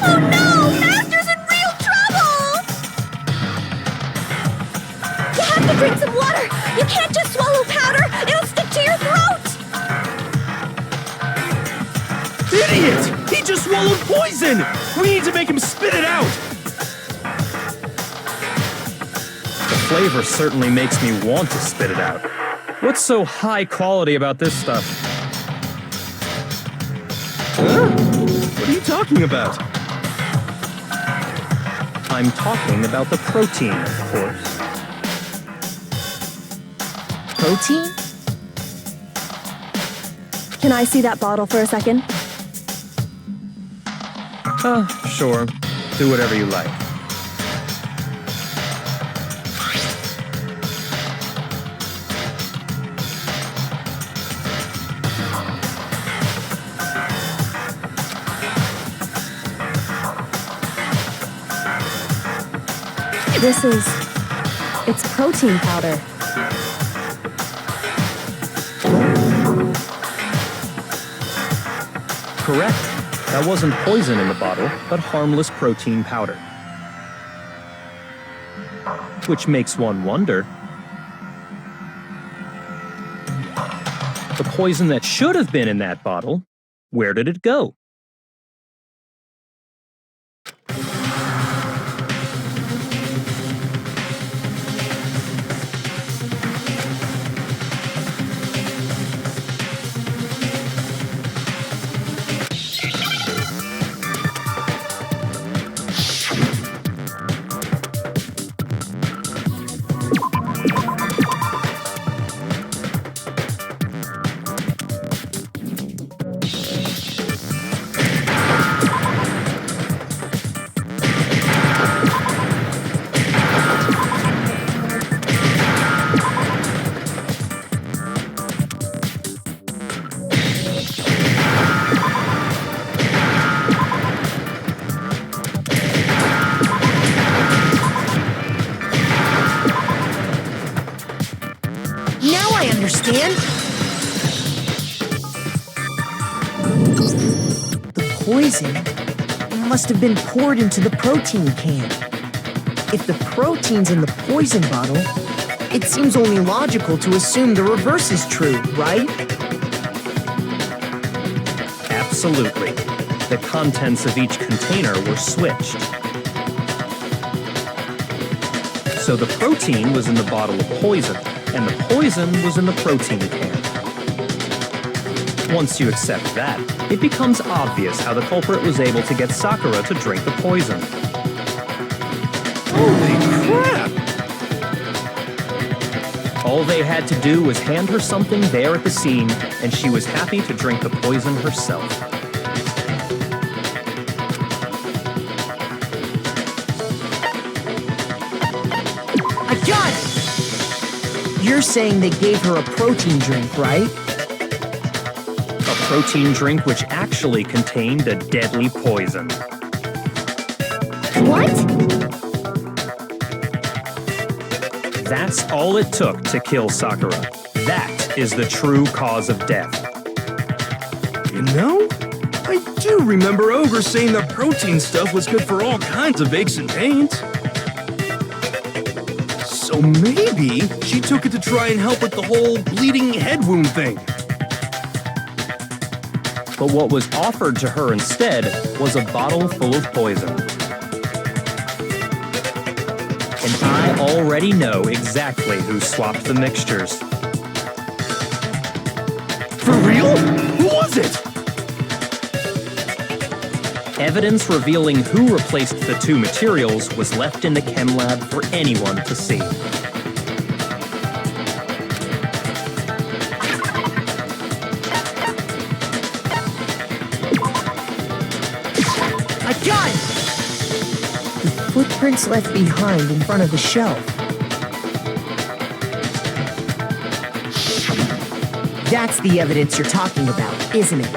Oh no! Master's in real trouble! You have to drink some water! You can't just swallow powder! It'll stick to your throat! Idiot! He just swallowed poison! We need to make him spit it out! The flavor certainly makes me want to spit it out. What's so high quality about this stuff? Huh? What are you talking about? I'm talking about the protein, of course. Protein? Can I see that bottle for a second? Sure. Do whatever you like. It's protein powder. Correct. That wasn't poison in the bottle, but harmless protein powder. Which makes one wonder. The poison that should have been in that bottle, where did it go? understand? The poison must have been poured into the protein can. If the protein's in the poison bottle, it seems only logical to assume the reverse is true, right? Absolutely. The contents of each container were switched. So the protein was in the bottle of poison, and the poison was in the protein can. Once you accept that, it becomes obvious how the culprit was able to get Sakura to drink the poison. Holy crap! All they had to do was hand her something there at the scene, and she was happy to drink the poison herself. I got it! You're saying they gave her a protein drink, right? A protein drink which actually contained a deadly poison. What? That's all it took to kill Sakura. That is the true cause of death. You know, I do remember Ogre saying that protein stuff was good for all kinds of aches and pains. So maybe she took it to try and help with the whole bleeding head wound thing. But what was offered to her instead was a bottle full of poison. And I already know exactly who swapped the mixtures. For real? Who was it? Evidence revealing who replaced the two materials was left in the chem lab for anyone to see. I got it! The footprints left behind in front of the shelf. That's the evidence you're talking about, isn't it?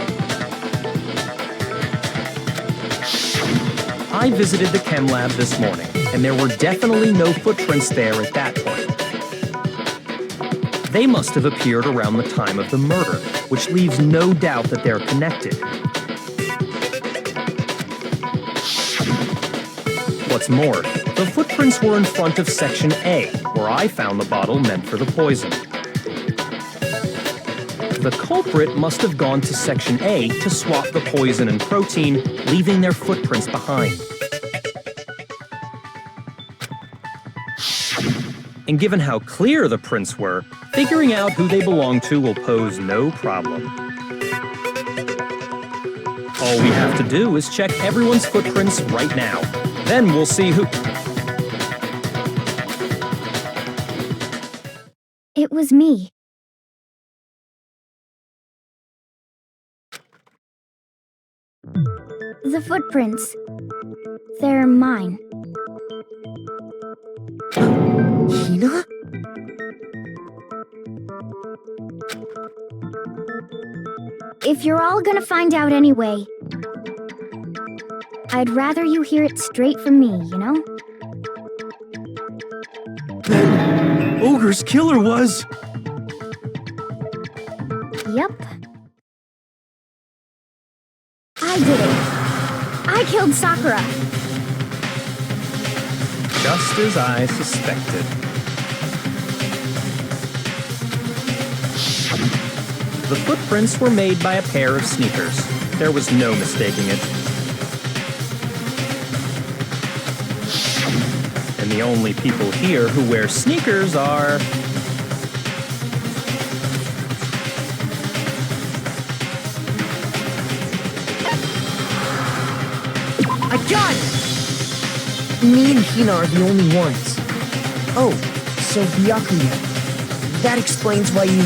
I visited the chem lab this morning, and there were definitely no footprints there at that point. They must have appeared around the time of the murder, which leaves no doubt that they're connected. What's more, the footprints were in front of Section A, where I found the bottle meant for the poison. The culprit must have gone to Section A to swap the poison and protein, leaving their footprints behind. And given how clear the prints were, figuring out who they belong to will pose no problem. All we have to do is check everyone's footprints right now. Then we'll see who... It was me. The footprints. They're mine. Hina? If you're all gonna find out anyway, I'd rather you hear it straight from me, you know? Then Ogre's killer was... Yep. I did it. I killed Sakura. Just as I suspected. The footprints were made by a pair of sneakers. There was no mistaking it. And the only people here who wear sneakers are... I got it! Me and Hina are the only ones. Oh, so Byakuya. That explains why you...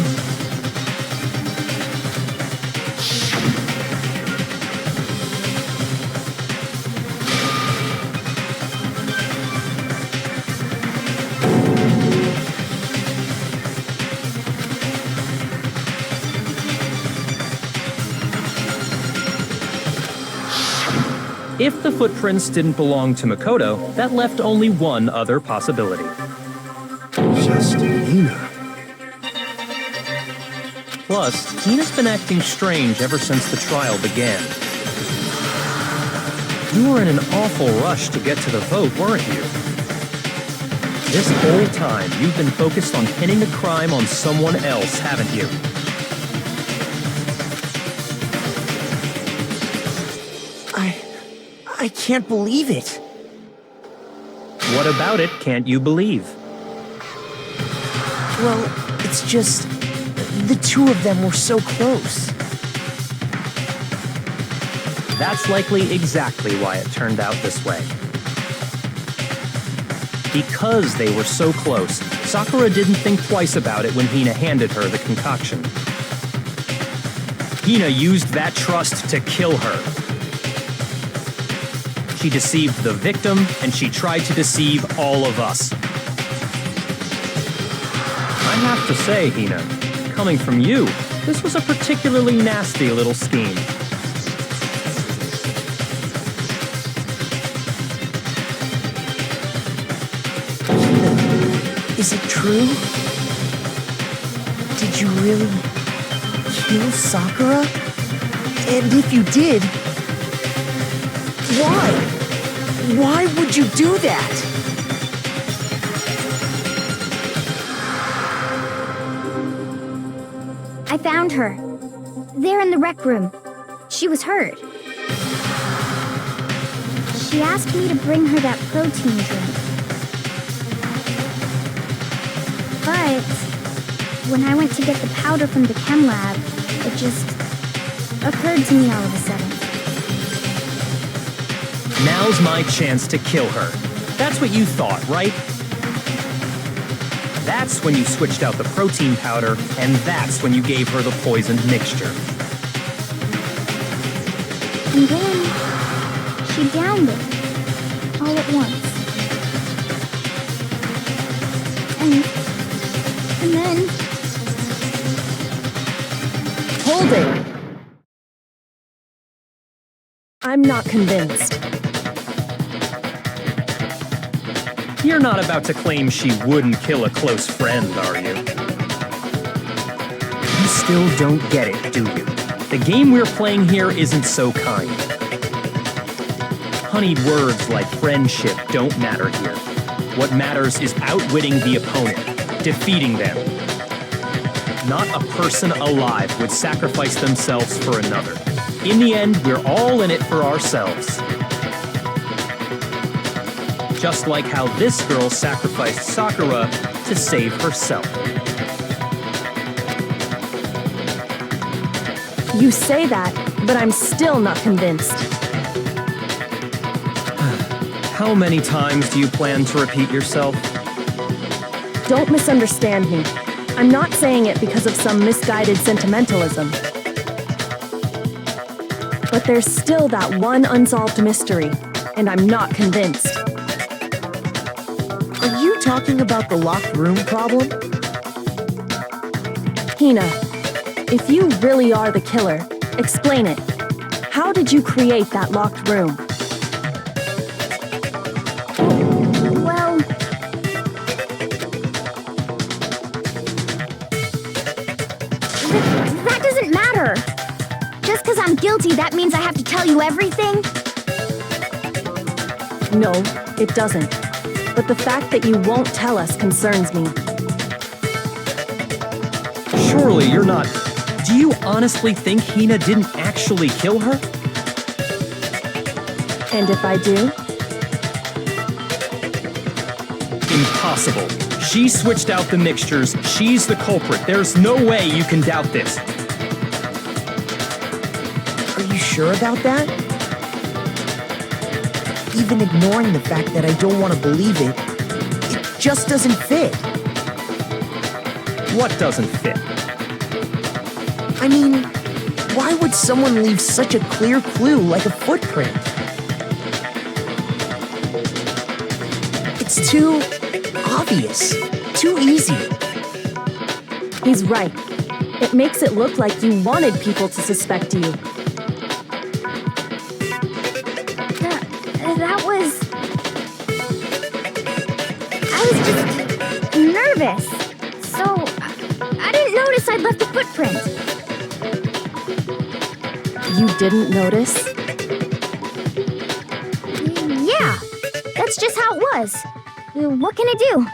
If the footprints didn't belong to Makoto, that left only one other possibility. Just Hina. Plus, Hina's been acting strange ever since the trial began. You were in an awful rush to get to the vote, weren't you? This whole time, you've been focused on pinning the crime on someone else, haven't you? I can't believe it. What about it can't you believe? Well, it's just... the two of them were so close. That's likely exactly why it turned out this way. Because they were so close, Sakura didn't think twice about it when Hina handed her the concoction. Hina used that trust to kill her. She deceived the victim, and she tried to deceive all of us. I have to say, Hina, coming from you, this was a particularly nasty little scheme. Is it true? Did you really kill Sakura? And if you did, why? Why would you do that? I found her. There in the rec room. She was hurt. She asked me to bring her that protein drink. But when I went to get the powder from the chem lab, it just occurred to me all of a sudden. Now's my chance to kill her. That's what you thought, right? That's when you switched out the protein powder, and that's when you gave her the poisoned mixture. And then she downed it all at once. And then... Hold it! I'm not convinced. You're not about to claim she wouldn't kill a close friend, are you? You still don't get it, do you? The game we're playing here isn't so kind. Honeyed words like friendship don't matter here. What matters is outwitting the opponent, defeating them. Not a person alive would sacrifice themselves for another. In the end, we're all in it for ourselves. Just like how this girl sacrificed Sakura to save herself. You say that, but I'm still not convinced. How many times do you plan to repeat yourself? Don't misunderstand me. I'm not saying it because of some misguided sentimentalism. But there's still that one unsolved mystery, and I'm not convinced. Are you talking about the locked room problem? Hina, if you really are the killer, explain it. How did you create that locked room? Well... that doesn't matter. Just because I'm guilty, that means I have to tell you everything? No, it doesn't. But the fact that you won't tell us concerns me. Surely you're not... Do you honestly think Hina didn't actually kill her? And if I do? Impossible. She switched out the mixtures. She's the culprit. There's no way you can doubt this. Are you sure about that? Even ignoring the fact that I don't want to believe it, it just doesn't fit. What doesn't fit? I mean, why would someone leave such a clear clue like a footprint? It's too obvious, too easy. He's right. It makes it look like you wanted people to suspect you. That was... I was just nervous. So, I didn't notice I had left a footprint. You didn't notice? Yeah, that's just how it was. What can I do?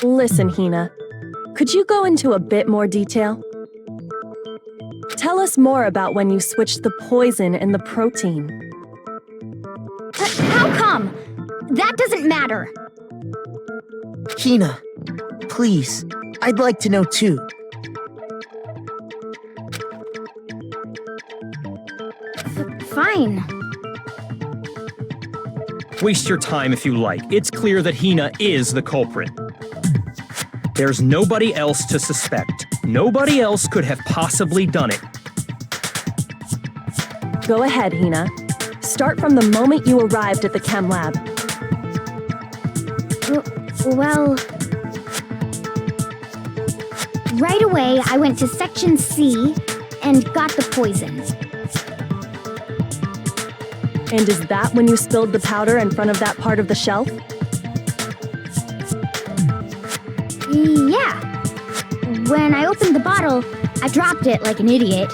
Listen, Hina. Could you go into a bit more detail? Tell us more about when you switched the poison and the protein. How come? That doesn't matter. Hina, please, I'd like to know too. Fine. Waste your time if you like. It's clear that Hina is the culprit. There's nobody else to suspect. Nobody else could have possibly done it. Go ahead, Hina. Start from the moment you arrived at the chem lab. Well... Right away, I went to Section C and got the poison. And is that when you spilled the powder in front of that part of the shelf? Yeah. When I opened the bottle, I dropped it like an idiot.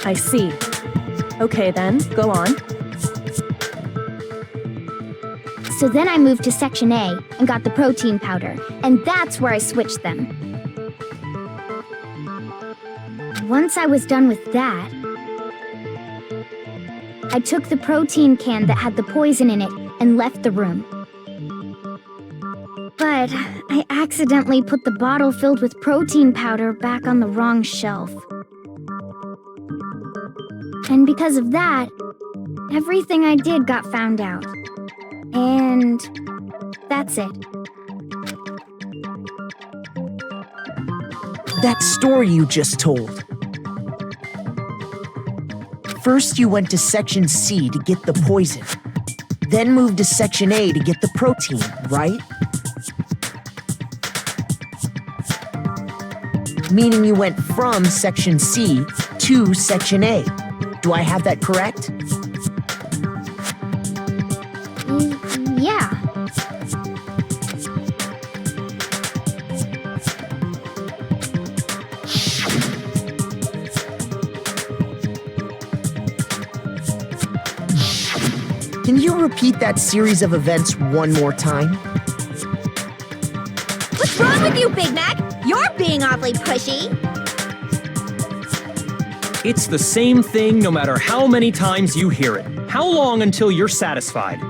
I see. Okay then, go on. So then I moved to Section A and got the protein powder, and that's where I switched them. Once I was done with that, I took the protein can that had the poison in it and left the room. But I accidentally put the bottle filled with protein powder back on the wrong shelf. And because of that, everything I did got found out. And that's it. That story you just told. First, you went to Section C to get the poison, then moved to Section A to get the protein, right? Meaning you went from Section C to Section A. Do I have that correct? Yeah. Can you repeat that series of events one more time? What's wrong with you, Big Mac? You're being awfully pushy. It's the same thing no matter how many times you hear it. How long until you're satisfied?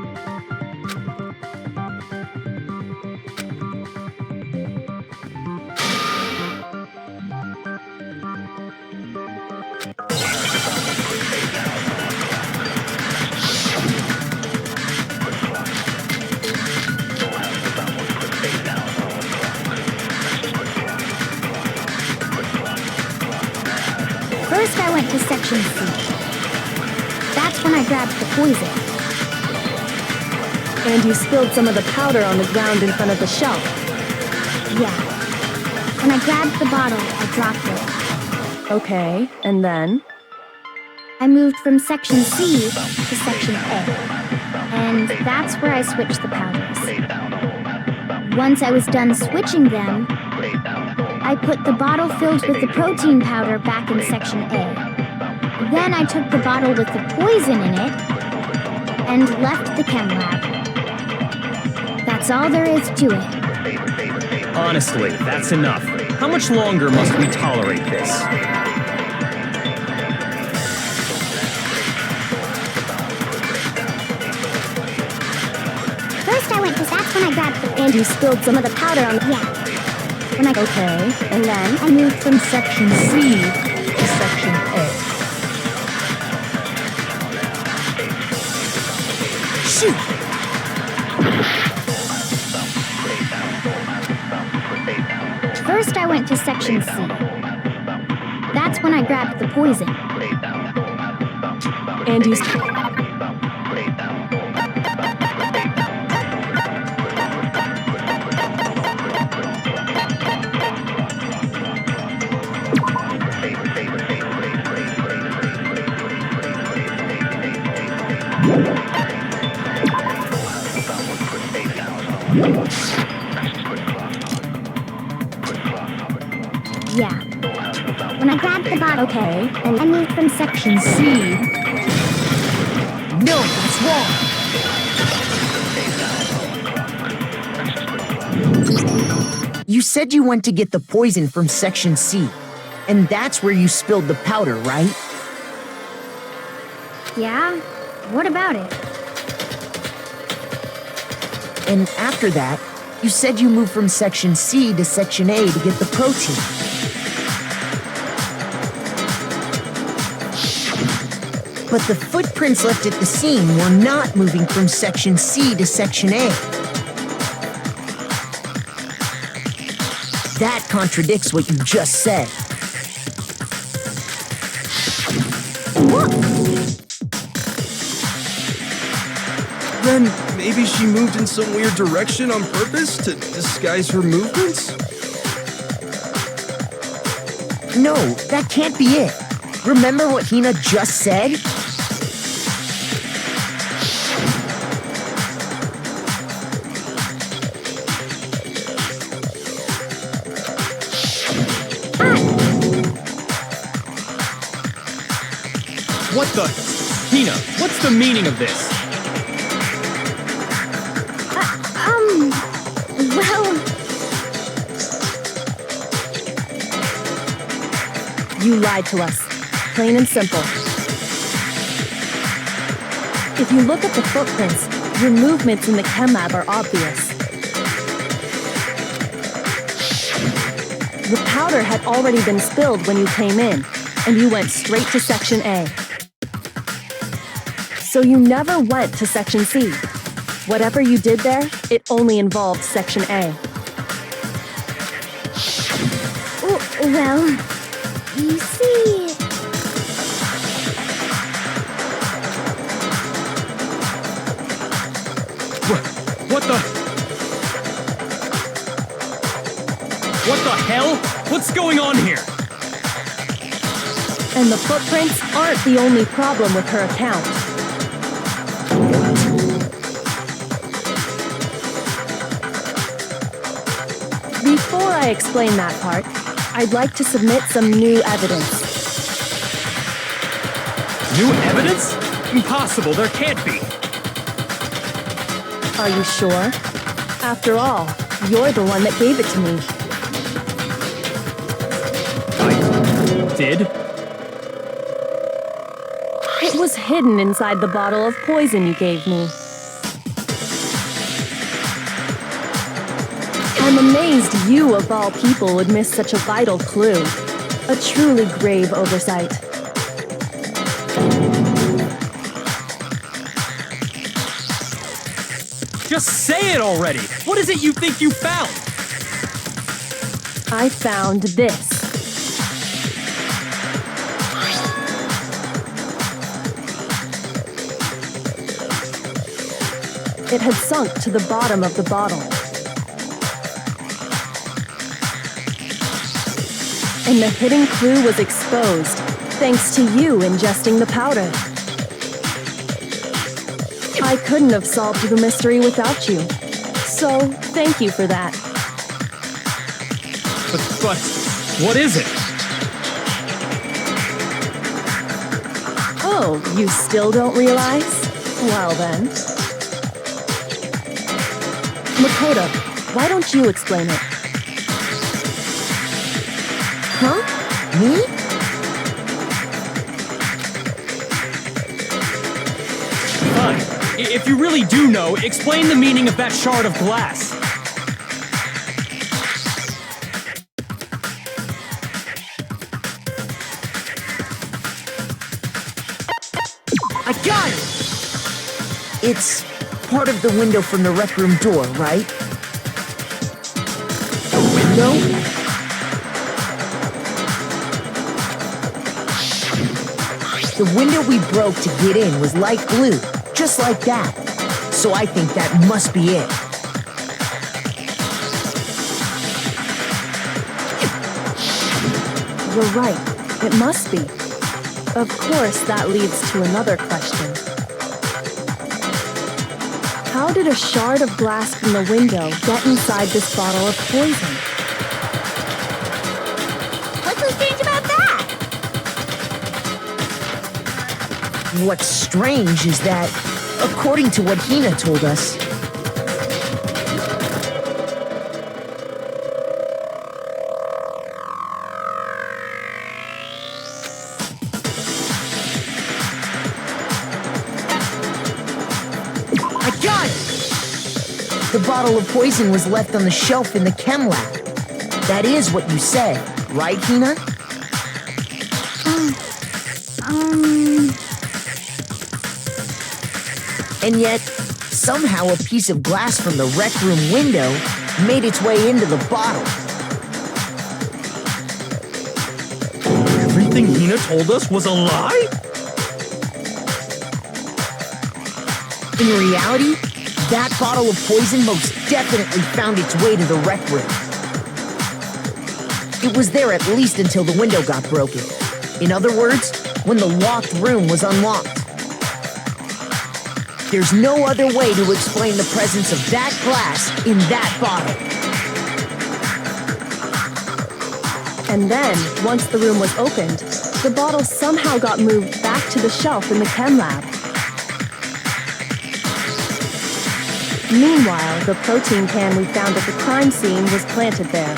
First, I went to Section C. That's when I grabbed the poison. And you spilled some of the powder on the ground in front of the shelf. Yeah. When I grabbed the bottle, I dropped it. Okay, and then? I moved from Section C to Section A. And that's where I switched the powders. Once I was done switching them, I put the bottle filled with the protein powder back in Section A. Then I took the bottle with the poison in it and left the chem lab. That's all there is to it. Honestly, that's enough. How much longer must we tolerate this? First I went to that's when I grabbed the... And you spilled some of the powder on... Yeah. When I... Okay, and then? I moved from Section C to Section A. Shoot! First I went to Section C. That's when I grabbed the poison. And you... Okay, and I moved from section C. No, that's wrong. You said you went to get the poison from section C, and that's where you spilled the powder, right? Yeah? What about it? And after that, you said you moved from section C to section A to get the protein. But the footprints left at the scene were not moving from section C to section A. That contradicts what you just said. Then maybe she moved in some weird direction on purpose to disguise her movements? No, that can't be it. Remember what Hina just said? What the? Hina, what's the meaning of this? Well, You lied to us. Plain and simple. If you look at the footprints, your movements in the chem lab are obvious. The powder had already been spilled when you came in, and you went straight to section A. So you never went to section C. Whatever you did there, it only involved section A. well, you see... What the? What the hell? What's going on here? And the footprints aren't the only problem with her account. Before I explain that part, I'd like to submit some new evidence. New evidence? Impossible, there can't be. Are you sure? After all, you're the one that gave it to me. I did? It was hidden inside the bottle of poison you gave me. I'm amazed you, of all people, would miss such a vital clue. A truly grave oversight. Just say it already! What is it you think you found? I found this. It had sunk to the bottom of the bottle. And the hidden clue was exposed, thanks to you ingesting the powder. I couldn't have solved the mystery without you. So, thank you for that. But what is it? Oh, you still don't realize? Well then. Makoto, why don't you explain it? Huh? Me? Fine. If you really do know, explain the meaning of that shard of glass. I got it! It's part of the window from the rec room door, right? The window? The window we broke to get in was light blue, just like that. So I think that must be it. You're right. It must be. Of course, that leads to another question. How did a shard of glass from the window get inside this bottle of poison? What's so strange about that? What's strange is that, according to what Hina told us, I got it! The bottle of poison was left on the shelf in the chem lab. That is what you said, right, Hina? And yet, somehow a piece of glass from the rec room window made its way into the bottle. Everything Hina told us was a lie? In reality, that bottle of poison most definitely found its way to the rec room. It was there at least until the window got broken. In other words, when the locked room was unlocked. There's no other way to explain the presence of that glass in that bottle. And then, once the room was opened, the bottle somehow got moved back to the shelf in the chem lab. Meanwhile, the protein can we found at the crime scene was planted there.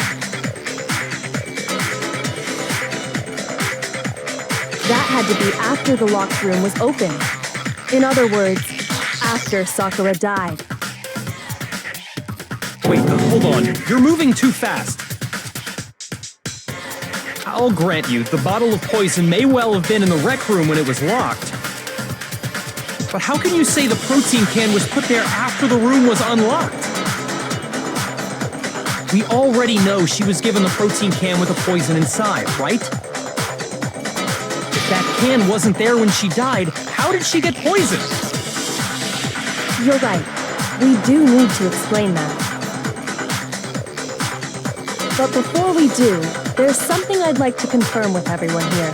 That had to be after the locked room was opened. In other words, after Sakura died. Wait, hold on. You're moving too fast. I'll grant you, the bottle of poison may well have been in the rec room when it was locked. But how can you say the protein can was put there after the room was unlocked? We already know she was given the protein can with the poison inside, right? If that can wasn't there when she died, how did she get poisoned? You're right. We do need to explain that. But before we do, there's something I'd like to confirm with everyone here.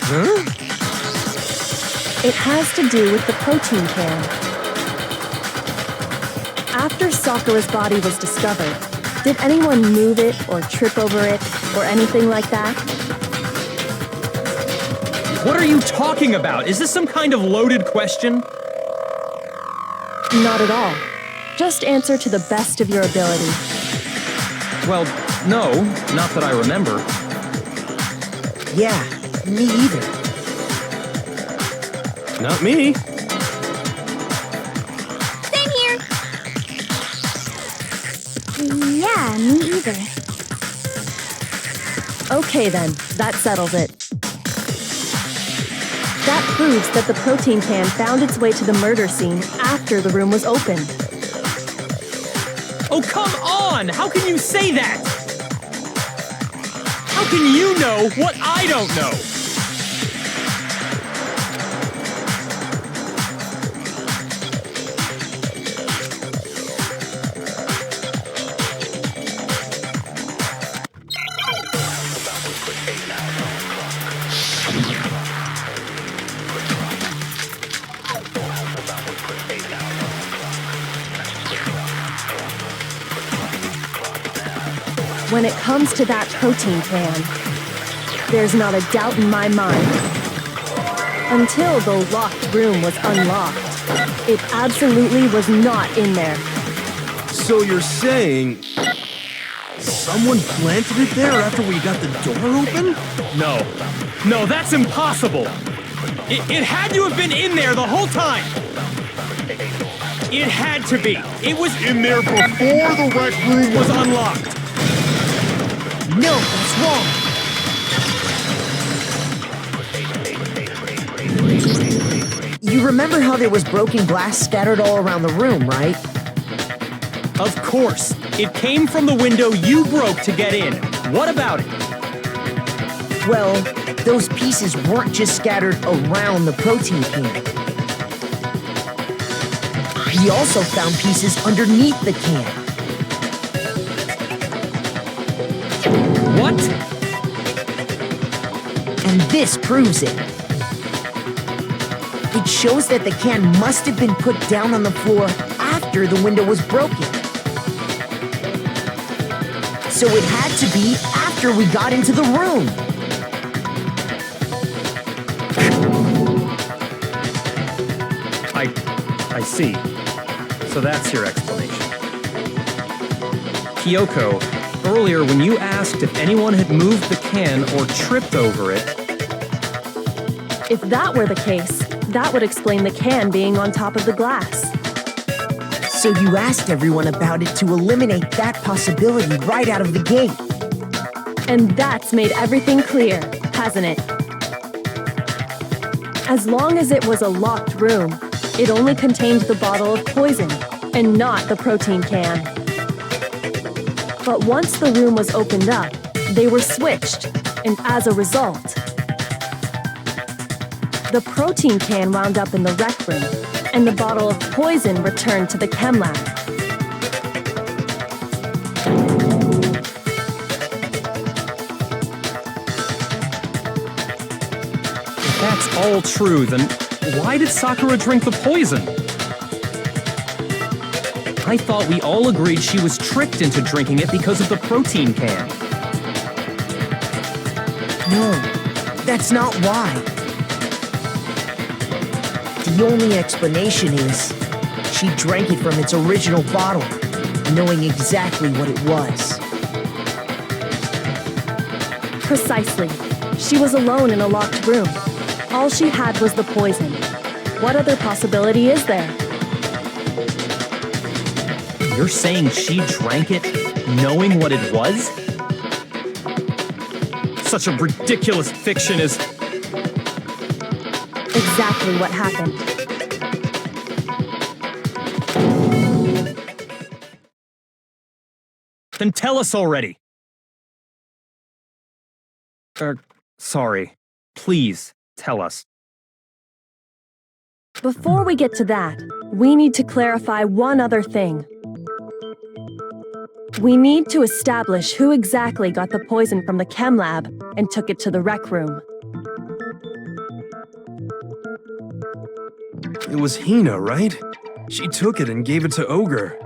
Huh? It has to do with the protein can. After Sakura's body was discovered, did anyone move it or trip over it or anything like that? What are you talking about? Is this some kind of loaded question? Not at all. Just answer to the best of your ability. Well, no, not that I remember. Yeah, me either. Not me. Same here. Yeah, me either. Okay then, that settles it. That proves that the protein can found its way to the murder scene after the room was opened. Oh, come on! How can you say that? How can you know what I don't know? When it comes to that protein can, there's not a doubt in my mind. Until the locked room was unlocked, it absolutely was not in there. So you're saying someone planted it there after we got the door open? No, that's impossible. It had to have been in there the whole time. It had to be. It was in there before the rec room was unlocked. No, that's wrong. You remember how there was broken glass scattered all around the room, right? Of course. It came from the window you broke to get in. What about it? Well, those pieces weren't just scattered around the protein can. We also found pieces underneath the can. What? And this proves it. It shows that the can must have been put down on the floor after the window was broken. So it had to be after we got into the room. C. So that's your explanation. Kyoko, earlier when you asked if anyone had moved the can or tripped over it, If that were the case, that would explain the can being on top of the glass. So you asked everyone about it to eliminate that possibility right out of the gate. And that's made everything clear, hasn't it? As long as it was a locked room, it only contained the bottle of poison, and not the protein can. But once the room was opened up, they were switched, and as a result, the protein can wound up in the rec room, and the bottle of poison returned to the chem lab. if that's all true, then why did Sakura drink the poison? I thought we all agreed she was tricked into drinking it because of the protein can. No, that's not why. The only explanation is she drank it from its original bottle, knowing exactly what it was. Precisely. She was alone in a locked room. All she had was the poison. What other possibility is there? You're saying she drank it knowing what it was? Such a ridiculous fiction is... Exactly what happened. Then tell us already! Sorry. Please, tell us. Before we get to that, we need to clarify one other thing. We need to establish who exactly got the poison from the chem lab and took it to the rec room. It was Hina, right? She took it and gave it to Ogre.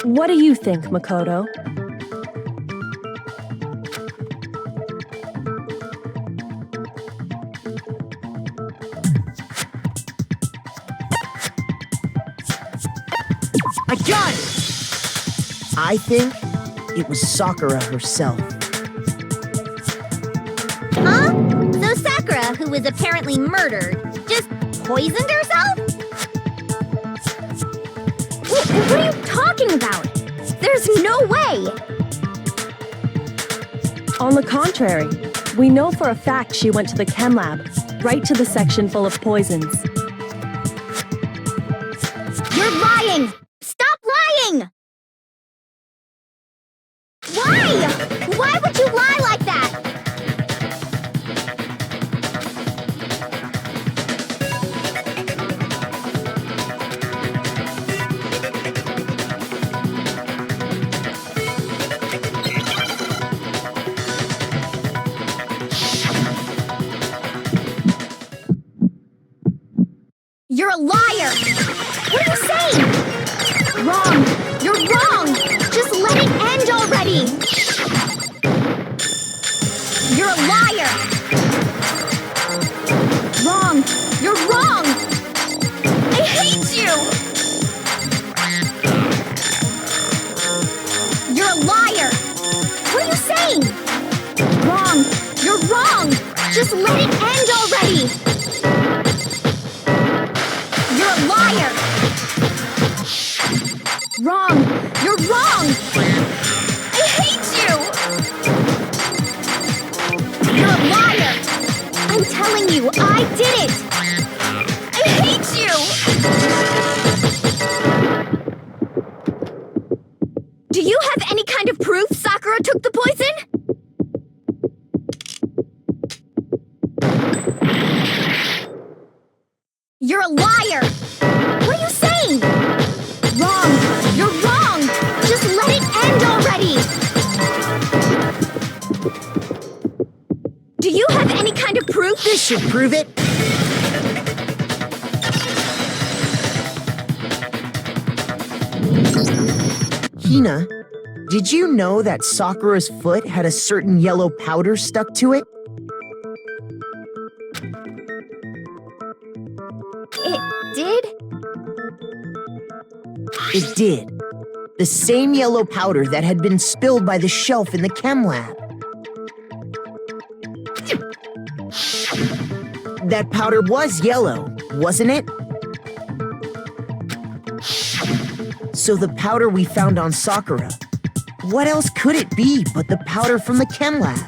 What do you think, Makoto? I got it! I think it was Sakura herself. Huh? So Sakura, who was apparently murdered, just poisoned herself? What are you talking about? There's no way! On the contrary, we know for a fact she went to the chem lab, right to the section full of poisons. You're lying! Stop lying! Why? Why would you lie like that? You're a liar! What are you saying? Wrong! You're wrong! Just let it end already! You're a liar! Wrong! You're wrong! I hate you! You're a liar! What are you saying? Wrong! You're wrong! Just let it end already! You're a liar! Wrong! You're wrong! I hate you! You're a liar! I'm telling you, I did it! I hate you! Do you have any kind of proof Sakura took the poison? You're a liar! What are you saying? Wrong! You're wrong! Just let it end already! Do you have any kind of proof? This should prove it. Hina, did you know that Sakura's foot had a certain yellow powder stuck to it? It did? It did. The same yellow powder that had been spilled by the shelf in the chem lab. That powder was yellow, wasn't it? So the powder we found on Sakura, what else could it be but the powder from the chem lab?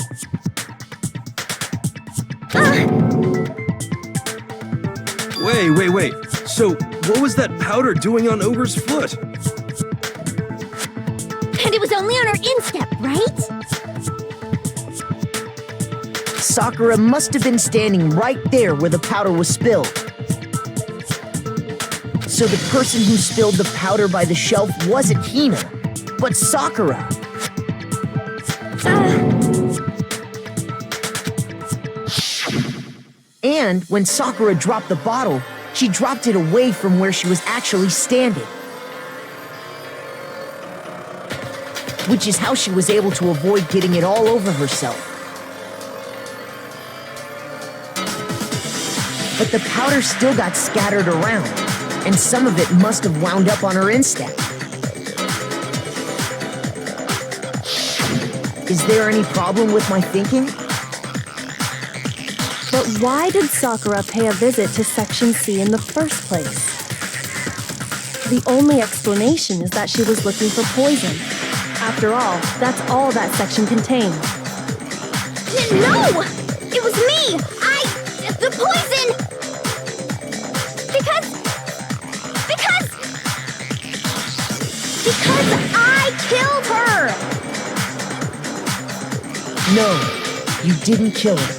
Wait. So, what was that powder doing on Ogre's foot? And it was only on her instep, right? Sakura must have been standing right there where the powder was spilled. So the person who spilled the powder by the shelf wasn't Hina, but Sakura. And when Sakura dropped the bottle, she dropped it away from where she was actually standing. Which is how she was able to avoid getting it all over herself. But the powder still got scattered around, and some of it must have wound up on her instep. Is there any problem with my thinking? But why did Sakura pay a visit to Section C in the first place? The only explanation is that she was looking for poison. After all, that's all that section contained. No! It was me! The poison! Because I killed her! No, you didn't kill her.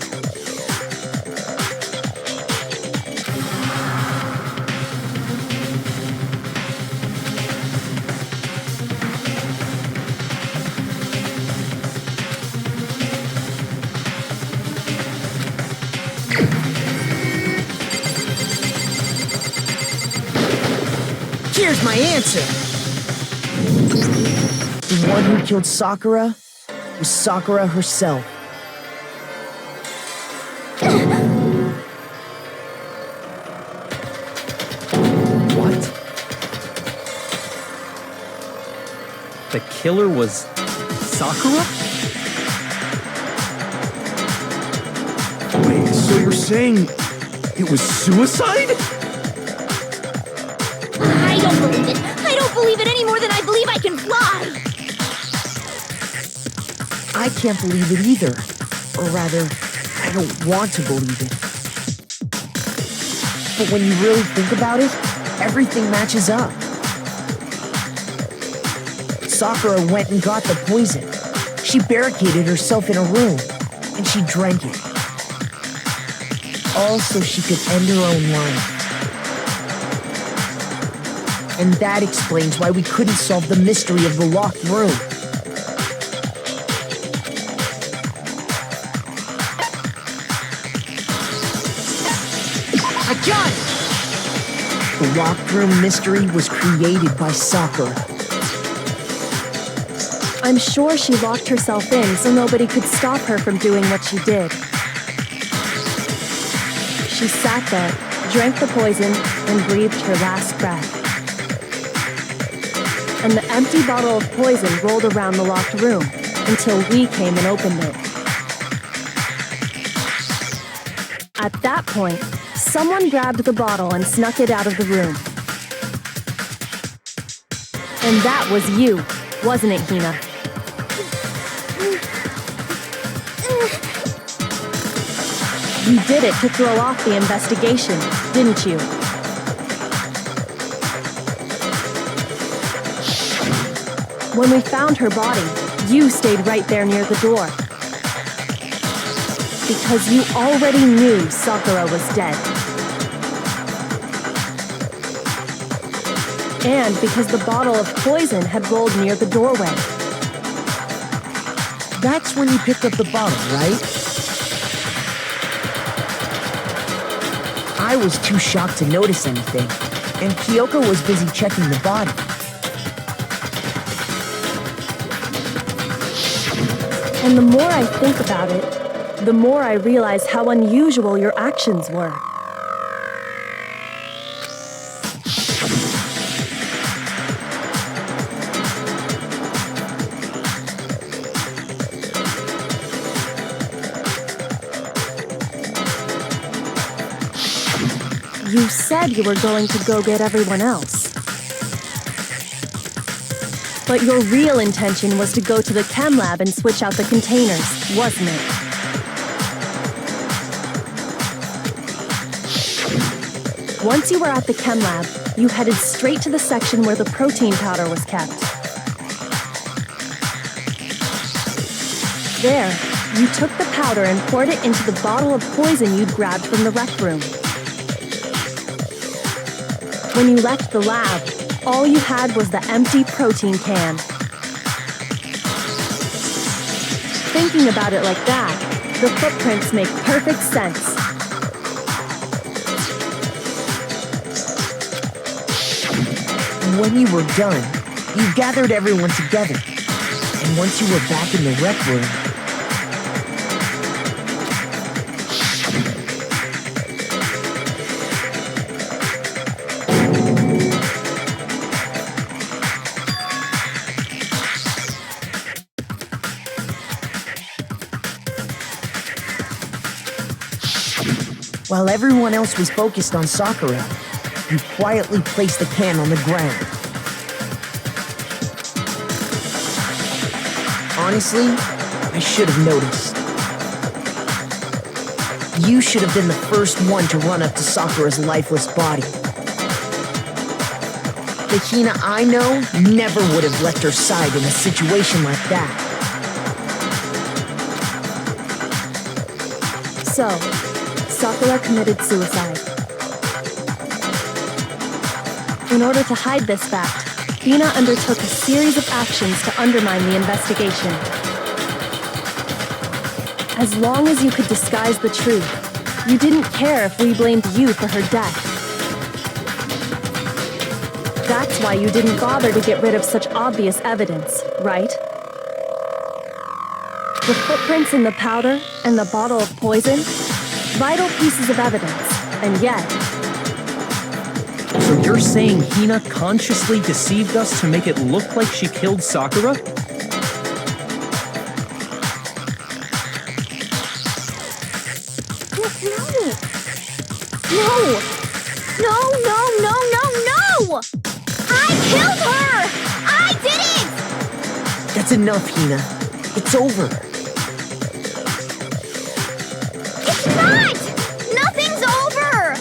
Here's my answer. The one who killed Sakura was Sakura herself. What? The killer was Sakura? Wait, so you're saying it was suicide? I don't believe it. I don't believe it any more than I believe I can fly. I can't believe it either. Or rather, I don't want to believe it. But when you really think about it, everything matches up. Sakura went and got the poison. She barricaded herself in a room, and she drank it. All so she could end her own life. And that explains why we couldn't solve the mystery of the locked room. I got it! The locked room mystery was created by Sakura. I'm sure she locked herself in so nobody could stop her from doing what she did. She sat there, drank the poison, and breathed her last breath. And the empty bottle of poison rolled around the locked room until we came and opened it. At that point, someone grabbed the bottle and snuck it out of the room. And that was you, wasn't it, Hina? You did it to throw off the investigation, didn't you? When we found her body, you stayed right there near the door. Because you already knew Sakura was dead. And because the bottle of poison had rolled near the doorway. That's when you picked up the bottle, right? I was too shocked to notice anything, and Kyoko was busy checking the body. And the more I think about it, the more I realize how unusual your actions were. You said you were going to go get everyone else. But your real intention was to go to the chem lab and switch out the containers, wasn't it? Once you were at the chem lab, you headed straight to the section where the protein powder was kept. There, you took the powder and poured it into the bottle of poison you'd grabbed from the rec room. When you left the lab, all you had was the empty protein can. Thinking about it like that, the footprints make perfect sense. When you were done, you gathered everyone together. And once you were back in the rec room, while everyone else was focused on Sakura, you quietly placed the can on the ground. Honestly, I should have noticed. You should have been the first one to run up to Sakura's lifeless body. The Hina I know never would have left her side in a situation like that. So, Sakura committed suicide. In order to hide this fact, Hina undertook a series of actions to undermine the investigation. As long as you could disguise the truth, you didn't care if we blamed you for her death. That's why you didn't bother to get rid of such obvious evidence, right? The footprints in the powder and the bottle of poison? Vital pieces of evidence, and yet... So you're saying Hina consciously deceived us to make it look like she killed Sakura? No! I killed her! I did it! That's enough, Hina. It's over. It's not! Nothing's over!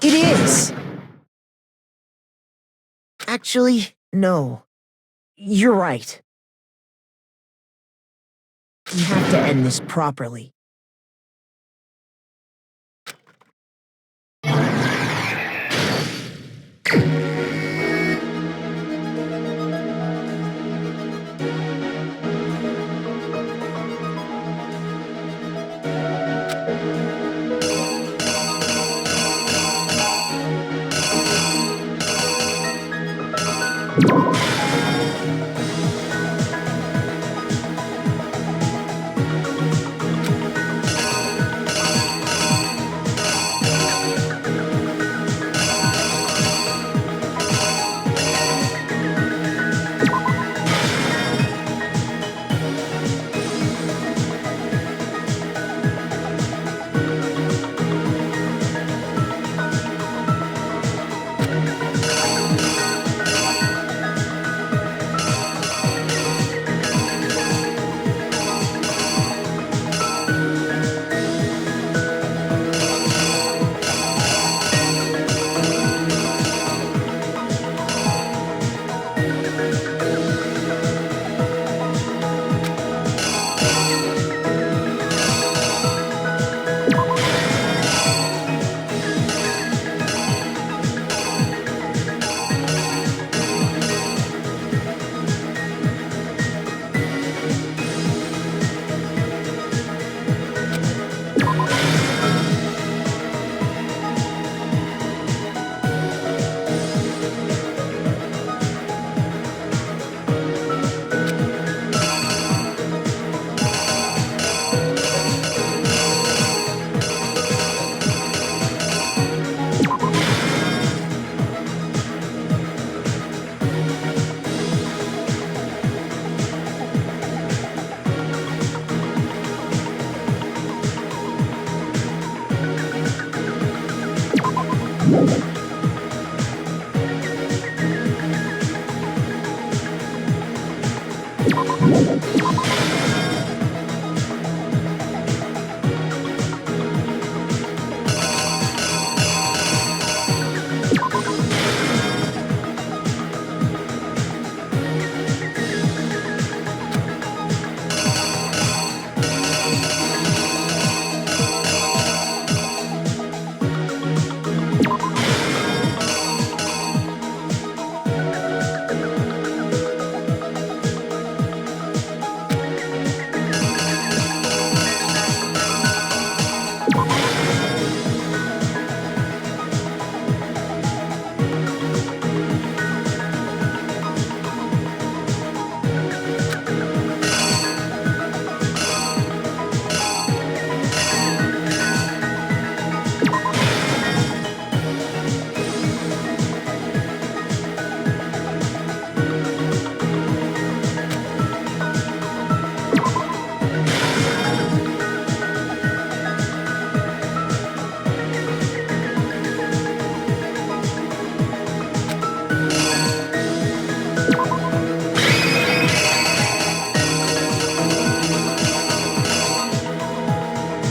It is! Actually, no. You're right. We have to end this properly.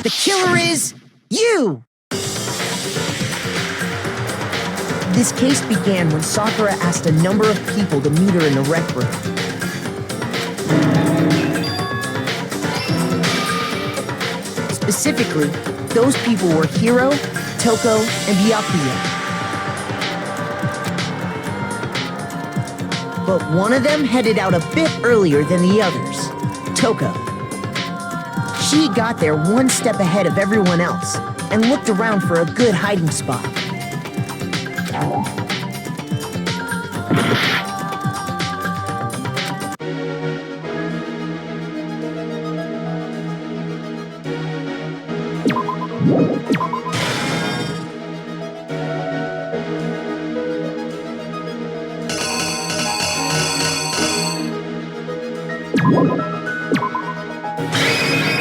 The killer is you! This case began when Sakura asked a number of people to meet her in the rec room. Specifically, those people were Hiro, Toko, and Byakuya. But one of them headed out a bit earlier than the others, Toko. She got there one step ahead of everyone else and looked around for a good hiding spot.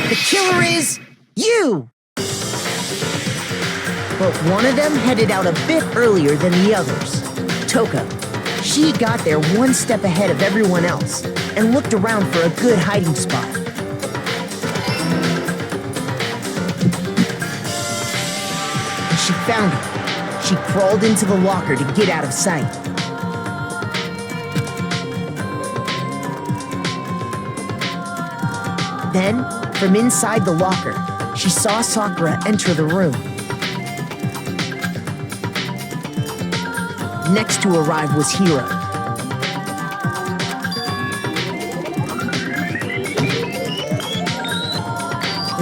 The killer is you! But one of them headed out a bit earlier than the others, Toko. She got there one step ahead of everyone else and looked around for a good hiding spot. And she found it. She crawled into the locker to get out of sight. Then, from inside the locker, she saw Sakura enter the room. Next to arrive was Hiro.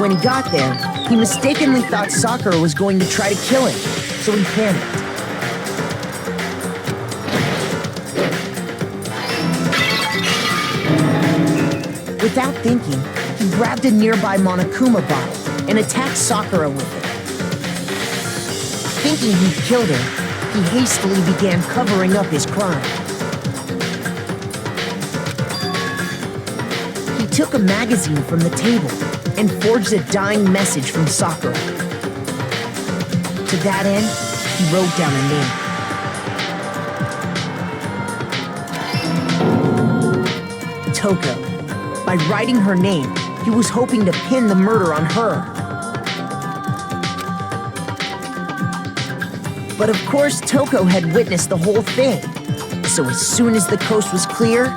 When he got there, he mistakenly thought Sakura was going to try to kill him, so he panicked. Without thinking, he grabbed a nearby Monokuma bottle and attacked Sakura with it. Thinking he'd killed her, he hastily began covering up his crime. He took a magazine from the table and forged a dying message from Sakura. To that end, he wrote down a name. Toko. By writing her name, he was hoping to pin the murder on her. But of course, Toko had witnessed the whole thing. So as soon as the coast was clear,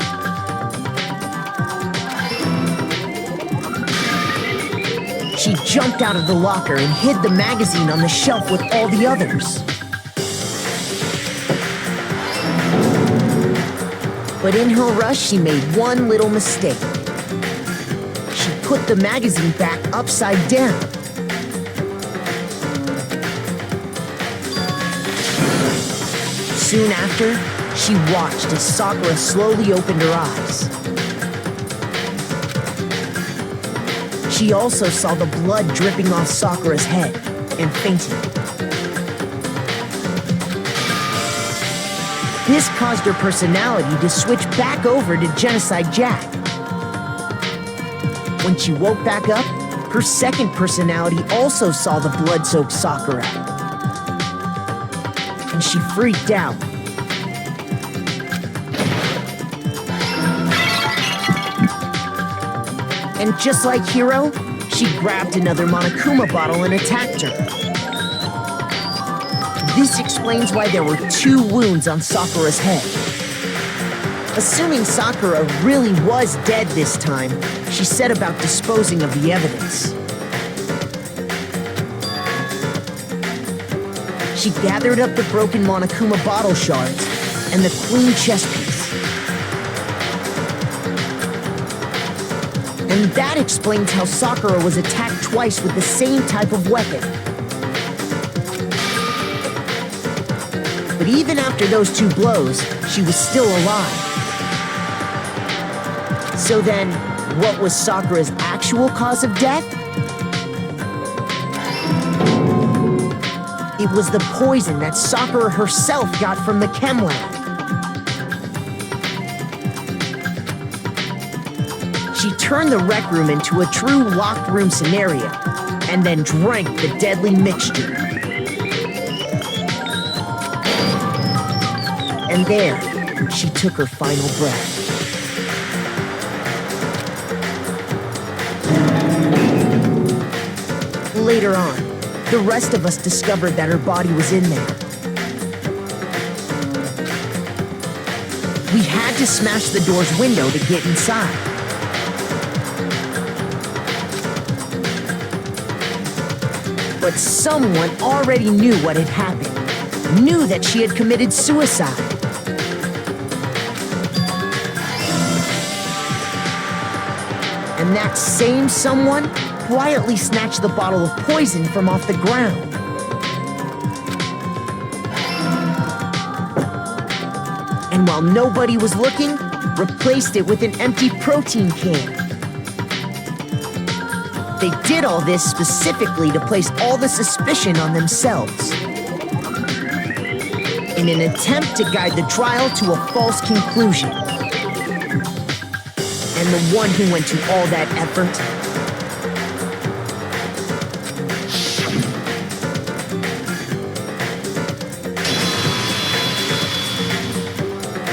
she jumped out of the locker and hid the magazine on the shelf with all the others. But in her rush, she made one little mistake. She put the magazine back upside down. Soon after, she watched as Sakura slowly opened her eyes. She also saw the blood dripping off Sakura's head and fainted. This caused her personality to switch back over to Genocide Jack. When she woke back up, her second personality also saw the blood-soaked Sakura. And she freaked out. And just like Hiro, she grabbed another Monokuma bottle and attacked her. This explains why there were 2 wounds on Sakura's head. Assuming Sakura really was dead this time, she set about disposing of the evidence. She gathered up the broken Monokuma bottle shards and the clean chess piece. And that explains how Sakura was attacked twice with the same type of weapon. But even after those 2 blows, she was still alive. So then, what was Sakura's actual cause of death? It was the poison that Sakura herself got from the chem lab. She turned the rec room into a true locked room scenario, and then drank the deadly mixture. And there, she took her final breath. later on, the rest of us discovered that her body was in there. We had to smash the door's window to get inside. But someone already knew what had happened, knew that she had committed suicide. And that same someone quietly snatched the bottle of poison from off the ground. And while nobody was looking, replaced it with an empty protein can. They did all this specifically to place all the suspicion on themselves, in an attempt to guide the trial to a false conclusion. And the one who went to all that effort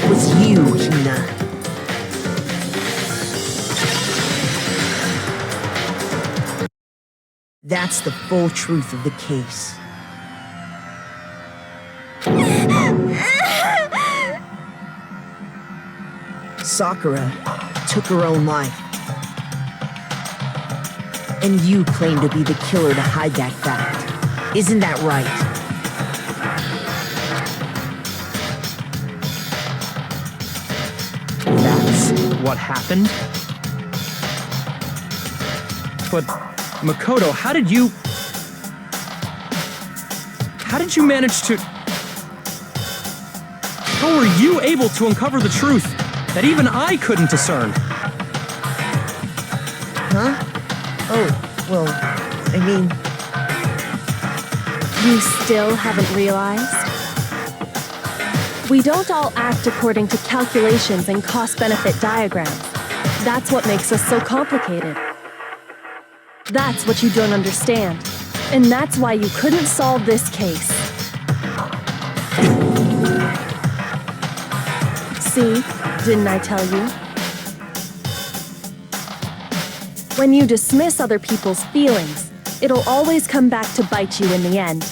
was you, Hina. That's the full truth of the case. Sakura took her own life. And you claim to be the killer to hide that fact. Isn't that right? That's what happened? But, Makoto, how did you manage to... How were you able to uncover the truth that even I couldn't discern? Huh? Oh, well, I mean... You still haven't realized? We don't all act according to calculations and cost-benefit diagrams. That's what makes us so complicated. That's what you don't understand. And that's why you couldn't solve this case. See, didn't I tell you? When you dismiss other people's feelings, it'll always come back to bite you in the end.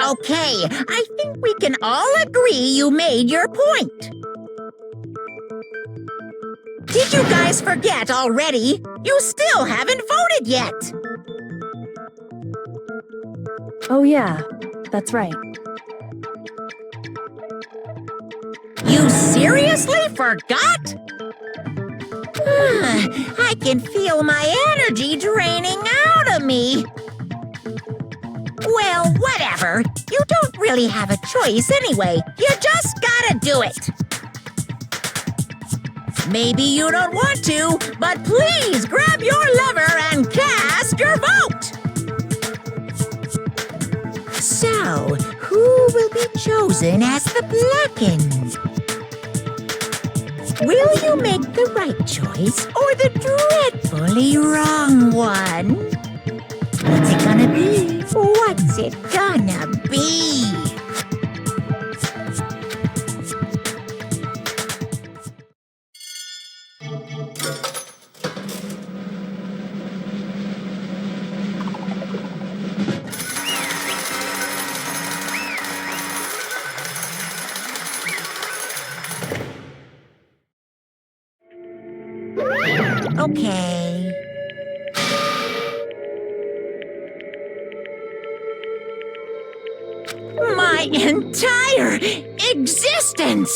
Okay. I think we can all agree you made your point. Did you guys forget already? You still haven't voted yet. Oh yeah, that's right. You seriously forgot? I can feel my energy draining out of me. Well, whatever. You don't really have a choice anyway. You just gotta do it. Maybe you don't want to, but please grab your lever and cast your vote. So, who will be chosen as the blackened? Will you make the right choice or the dreadfully wrong one? What's it gonna be? What's it gonna be? Okay. My entire existence!